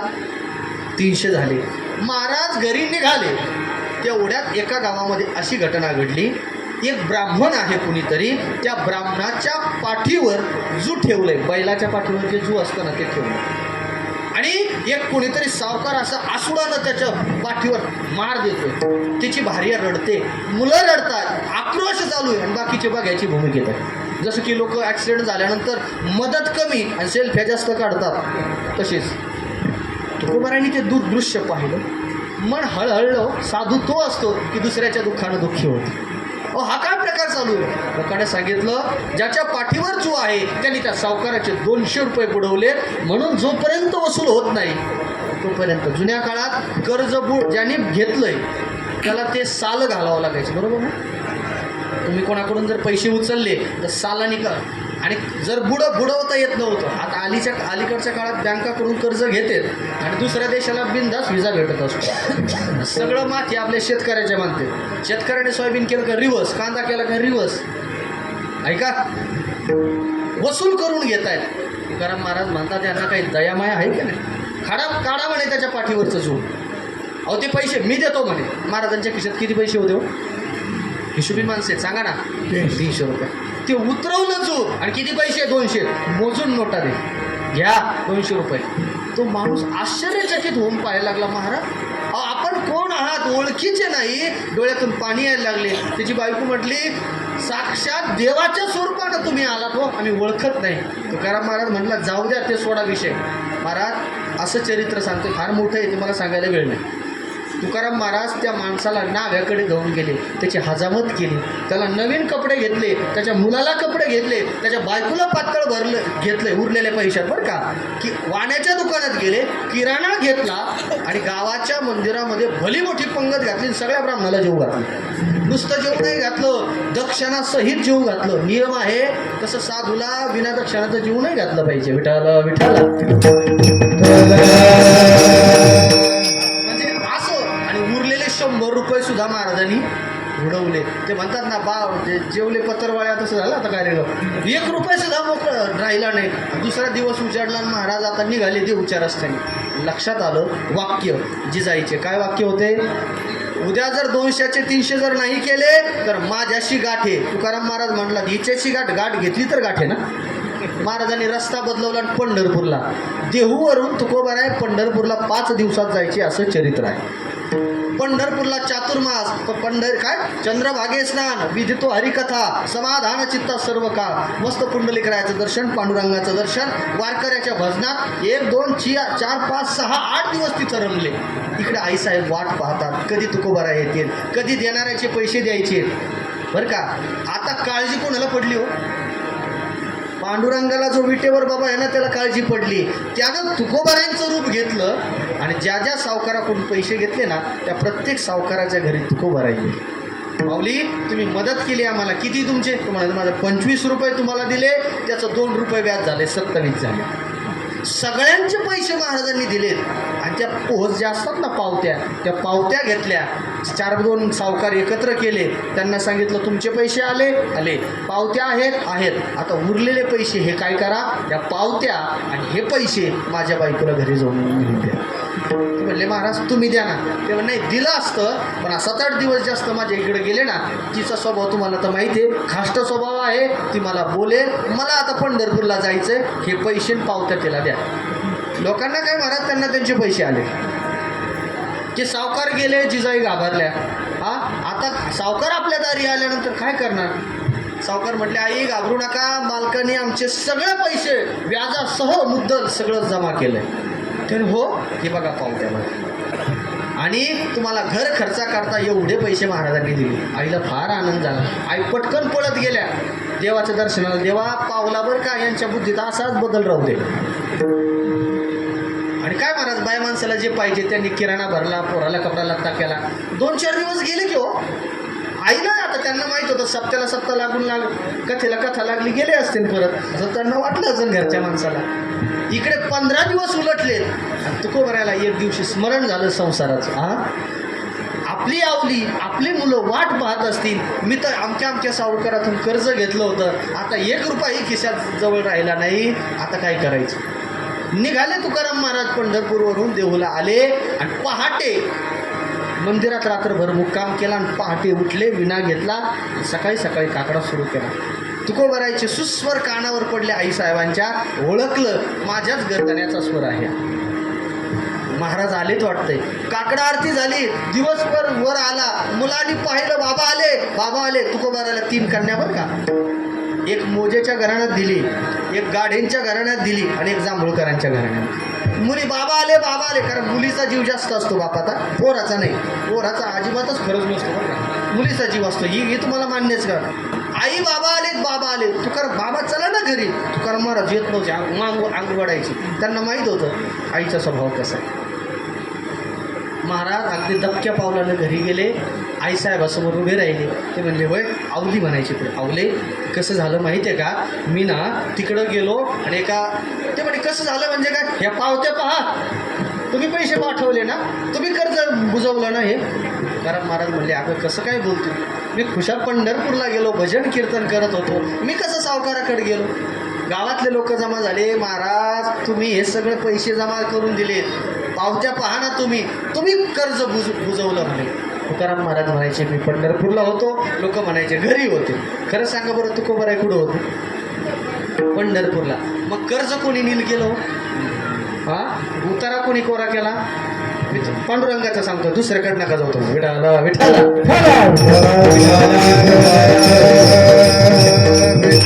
300 झाले. महाराज घरी निघाले. तेवढ्यात एका गावामध्ये अशी घटना घडली, एक ब्राह्मण आहे कुणीतरी, त्या ब्राह्मणाच्या पाठीवर जू ठेवलंय, बैलाच्या पाठीवर जे जू असतं ना ते ठेवलं. आणि एक कोणीतरी सावकार असा आसुडानं त्याच्या पाठीवर मार देतोय. त्याची भार्या रडते, मुलं रडतात, आक्रोश चालू आहे आणि बाकीचे बघायची भूमिका आहे. जसं की लोक ॲक्सिडेंट झाल्यानंतर मदत कमी आणि सेल्फ्या जास्त काढतात, तसेच तुकोबारायांनी ते दृश्य पाहिलं. मन हळहळलं. साधू तो असतो की दुसऱ्याच्या दुःखानं दुःखी होतो. हा काय प्रकार चालू आहे. लोकांनी सांगितलं, ज्याच्या पाठीवर जो आहे त्यांनी त्या सावकाराचे 200 रुपये बुडवले, म्हणून जोपर्यंत वसूल होत नाही तोपर्यंत. जुन्या काळात कर्ज ज्याने घेतलंय त्याला ते साल घालावं लागायचं, बरोबर ना. तुम्ही कोणाकडून जर पैसे उचलले तर सालानी का, आणि जर बुडवता येत नव्हतं. आता अलीकडच्या काळात बँकाकडून कर्ज घेतात आणि दुसऱ्या देशाला बिनधास्त व्हिसा भेटत असतो. सगळं माती आपल्या शेतकऱ्याच्या मानते. शेतकऱ्याने सोयाबीन केलं का रिवर्स, कांदा केला का रिवर्स, ऐका वसूल करून घेत आहेत. तुकाराम महाराज म्हणतात, त्यांना काही दयामाया आहे की नाही. काढा म्हणे त्याच्या पाठीवरचं जून. अहो ते पैसे मी देतो म्हणे. महाराजांच्या खिशात किती पैसे होते हो? हिशोबी माणसे सांगा ना. 300 रुपये. ते उतरवलं जो आणि किती पैसे? 200. मोजून नोटा दे, घ्या 200 रुपये. तो माणूस आश्चर्यचकित होऊन पाहायला लागला, महाराज आपण कोण आहात, ओळखीचे नाही. डोळ्यातून पाणी यायला लागले. त्याची बायको म्हटली, साक्षात देवाच्या स्वरूपानं तुम्ही आलात हो, आम्ही ओळखत नाही. तुकाराम महाराज म्हटला, जाऊ द्या ते सोडा विषय. महाराज असं चरित्र सांगतो, फार मोठं आहे, ते मला सांगायला वेळ नाही. तुकाराम महाराज त्या माणसाला नाव्याकडे घेऊन गेले, त्याची हजामत केली, त्याला नवीन कपडे घेतले, त्याच्या मुलाला कपडे घेतले, त्याच्या बायकोला पातळ भरलं घेतले उरलेल्या पैशात बरं का. की वाण्याच्या दुकानात गेले, किराणा घेतला आणि गावाच्या मंदिरामध्ये भली मोठी पंगत घातली. सगळ्या ब्राह्मणाला जेवू घातलं. नुसतं जेवू नाही घातलं, दक्षिणासहित जेवू घातलं. नियम आहे तसं साधूला बिना दक्षिणाचं जेवू नाही घातलं पाहिजे. विठाला विठाला म्हणजे असं. आणि उरलेले 100 रुपये सुद्धा महाराजांनी उडवले. ते म्हणतात ना जेवले पत्रवाळ्या तसं झालं आता कार्यक्रम. 1 रुपया सुद्धा मोकळं राहिला नाही. दुसरा दिवस उजाडला आणि महाराज आता निघाले देऊच्या रस्त्याने. लक्षात आलं वाक्य जिजाईचे. काय वाक्य होते? उद्या जर 200चे 300 जर नाही केले तर माझ्याशी गाठ आहे. तुकाराम महाराज म्हणला हिच्याशी गाठ घेतली तर गाठ आहे ना. महाराजांनी रस्ता बदलवला आणि पंढरपूरला, देहूवरून तुकोबाराय पंढरपूरला 5 दिवसात जायचे असं चरित्र आहे. पंढरपूरला चातुर्मास काय चंद्रभागे स्नान विधितो हरिकथा समाधान चित्ता सर्व काळ. मस्त पुंडलिकरायाचं दर्शन, पांडुरंगाचं दर्शन, वारकऱ्याच्या भजनात 1 2 4 5 6 8 दिवस तिथं रमले. इकडे आईसाहेब वाट पाहतात कधी तुकोबाराय येतील, कधी देणाऱ्याचे पैसे द्यायचे. बरं का आता काळजी कोणाला पडली हो? पांडुरंगाला जो विटेवर बाबा आहे ना त्याला काळजी पडली. त्यानं तुकोबारायांचं रूप घेतलं आणि ज्या ज्या सावकाराकडून पैसे घेतले ना त्या प्रत्येक सावकाराच्या घरी तुकोबाराय गेले. माऊली तुम्ही मदत केली आम्हाला. किती तुमचे? तुम्हाला माझं 25 रुपये तुम्हाला दिले, त्याचं 2 रुपये व्याज झाले, 27 झाले. सगळ्यांचे पैसे महाराजांनी दिलेत. आणि त्या पोहोच ज्या असतात ना पावत्या, त्या पावत्या घेतल्या. 4-2 सावकार एकत्र केले. त्यांना सांगितलं तुमचे पैसे आले, पावत्या आहेत. आता उरलेले पैसे हे काय करा, त्या पावत्या आणि हे पैसे माझ्या बायकोला घरी जाऊन घेऊन द्या. ते म्हणले महाराज तुम्ही द्या ना. ते म्हणले नाही दिलं असतं पण 7-8 दिवस जास्त माझ्या इकडे गेले ना. तिचा स्वभाव तुम्हाला तर माहिती आहे, खाष्ट स्वभाव आहे. ती मला बोलेल, मला आता पंढरपूरला जायचं, हे पैसे पावत्या तिला द्या. लोकांना काय महाराज त्यांना त्यांचे पैसे आले. ते सावकार गेले, जिजाई घाबरल्या. आता सावकार आपल्या दारी आल्यानंतर काय करणार? सावकार म्हटले आई घाबरू नका, मालकाने आमचे सगळे पैसे व्याजासह मुद्दल सगळं जमा केलंय. तर हो हे बघा पावत्यामध्ये. आणि तुम्हाला घर खर्चा करता एवढे पैसे महाराजांनी दिले. आईला फार आनंद झाला. आई पटकन पळत गेल्या देवाच्या दर्शनाला. देवा पावला बरं का, यांच्या बुद्धीत असाच बदल राहू दे. आणि काय महाराज बाय माणसाला जे पाहिजे त्यांनी किराणा भरला, पोराला कपडा लत्ता केला. 2-4 दिवस गेले की हो. आईला आता त्यांना माहीत होतं सप्त्याला लागून कथेला कथा लागली गेले असतील परत, असं त्यांना वाटलं असेल घरच्या माणसाला. इकडे 15 दिवस उलटले आणि तुकोबारायला 1 दिवशी स्मरण झालं संसाराचं. आपली आवली आपली मुलं वाट पाहत असतील. मी तर आमच्या सावकारातून कर्ज घेतलं होतं, आता 1 रुपयाही खिशात जवळ राहिला नाही, आता काय करायचं. निघाले तुकाराम महाराज पंढरपूरवरून देहूला आले आणि पहाटे मंदिरात रात्रभर मुक्काम केला आणि पहाटे उठले, विना घेतला, सकाळी काकडा सुरू केला. तुकोबारायचे सुस्वर कानावर पडले आईसाहेबांच्या. ओळखलं माझ्याच गर्दण्याचा स्वर आहे. महाराज आलेच वाटतंय. काकडा आरती झाली, दिवसभर वर आला, मुलांनी पाहिलं बाबा आले. तुकोबारायला 3 कन्या बरं का. एक मोजेच्या घराण्यात दिली, एक गाढेंच्या घराण्यात दिली आणि एक जांभूळकरांच्या घराण्यात. मुली बाबा आले कारण मुलीचा जीव जास्त असतो बापाचा, पोराचा नाही. पोराचा अजिबातच खरंच नसतो बरं का, मुलीचा जीव असतो. ही तुम्हाला मान्यच का. आई बाबा आले. तुकाराम बाबा चला ना घरी. तुकाराम महाराज येत नव्हते, अंग वाढायची. त्यांना माहीत होतं आईचा स्वभाव कसा आहे. महाराज अगदी दबक्या पावलानं घरी गेले. आईसाहेबासमोर उभे राहिले. ते म्हणले होय आवली म्हणायचे. पुढे आवले कसं झालं माहिती आहे का, मी ना तिकडं गेलो आणि ते म्हणे कसं झालं म्हणजे काय, ह्या पावत्या पहा, तुम्ही पैसे पाठवले ना, तुम्ही कर्ज बुजवलं ना. हे तुकाराम महाराज म्हणले अगं कसं काय बोलतो, मी खुशाल पंढरपूरला गेलो, भजन कीर्तन करत होतो, मी कसं सावकाराकडे गेलो. गावातले लोक जमा झाले. महाराज तुम्ही हे सगळे पैसे जमा करून दिले, पावत्या पहा ना, तुम्ही कर्ज बुजवलं म्हणे. तुकाराम महाराज म्हणायचे मी पंढरपूरला होतो, लोक म्हणायचे घरी होते. खरं सांगा बरं तुकोबाराय कुठं होते? पंढरपूरला. मग कर्ज कोणी नील केलं? उतारा कोणी कोरा केला? पांडुरंगाचा सांगतो, दुसऱ्याकडे नका जाऊ तुम्ही. विठाला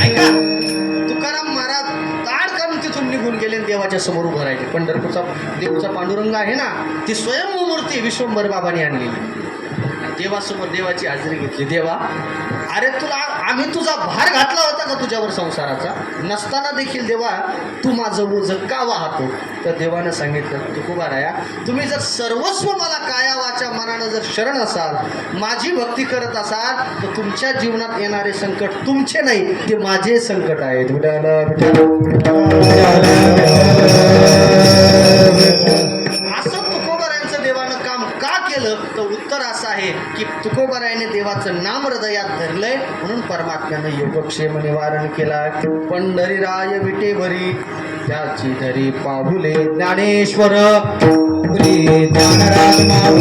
ऐका. तुकाराम महाराज ताडकान तिथून निघून गेले, देवाच्या समोर उभं राहिले. पंढरपूरचा देवचा पांडुरंग आहे ना, ती स्वयंमूर्ती विश्वंभर बाबांनी आणलेली. देवासमोर देवाची हाजरी घेतली. देवा अरे आम्ही तुझा भार घातला होता का तुझ्यावर संसाराचा, नसताना देखील देवा तू माझं ओझं का वाहतो. तर देवानं सांगितलं तुकोबाराया तुम्ही जर सर्वस्व मला काया वाचा मनानं जर शरण असाल, माझी भक्ती करत असाल, तर तुमच्या जीवनात येणारे संकट तुमचे नाही, ते माझे संकट आहेत. असं तुकोबारायांचं देवानं काम का केलं, तर उत्तर असं आहे आहे की तुकोबारायाने देवाचं नाम हृदयात धरलंय म्हणून परमात्म्यानं योगक्षेम निवारण केला. पंढरीराय विटेवरी त्याची धरी पाहुले ज्ञानेश्वर श्री ज्ञानराज माधव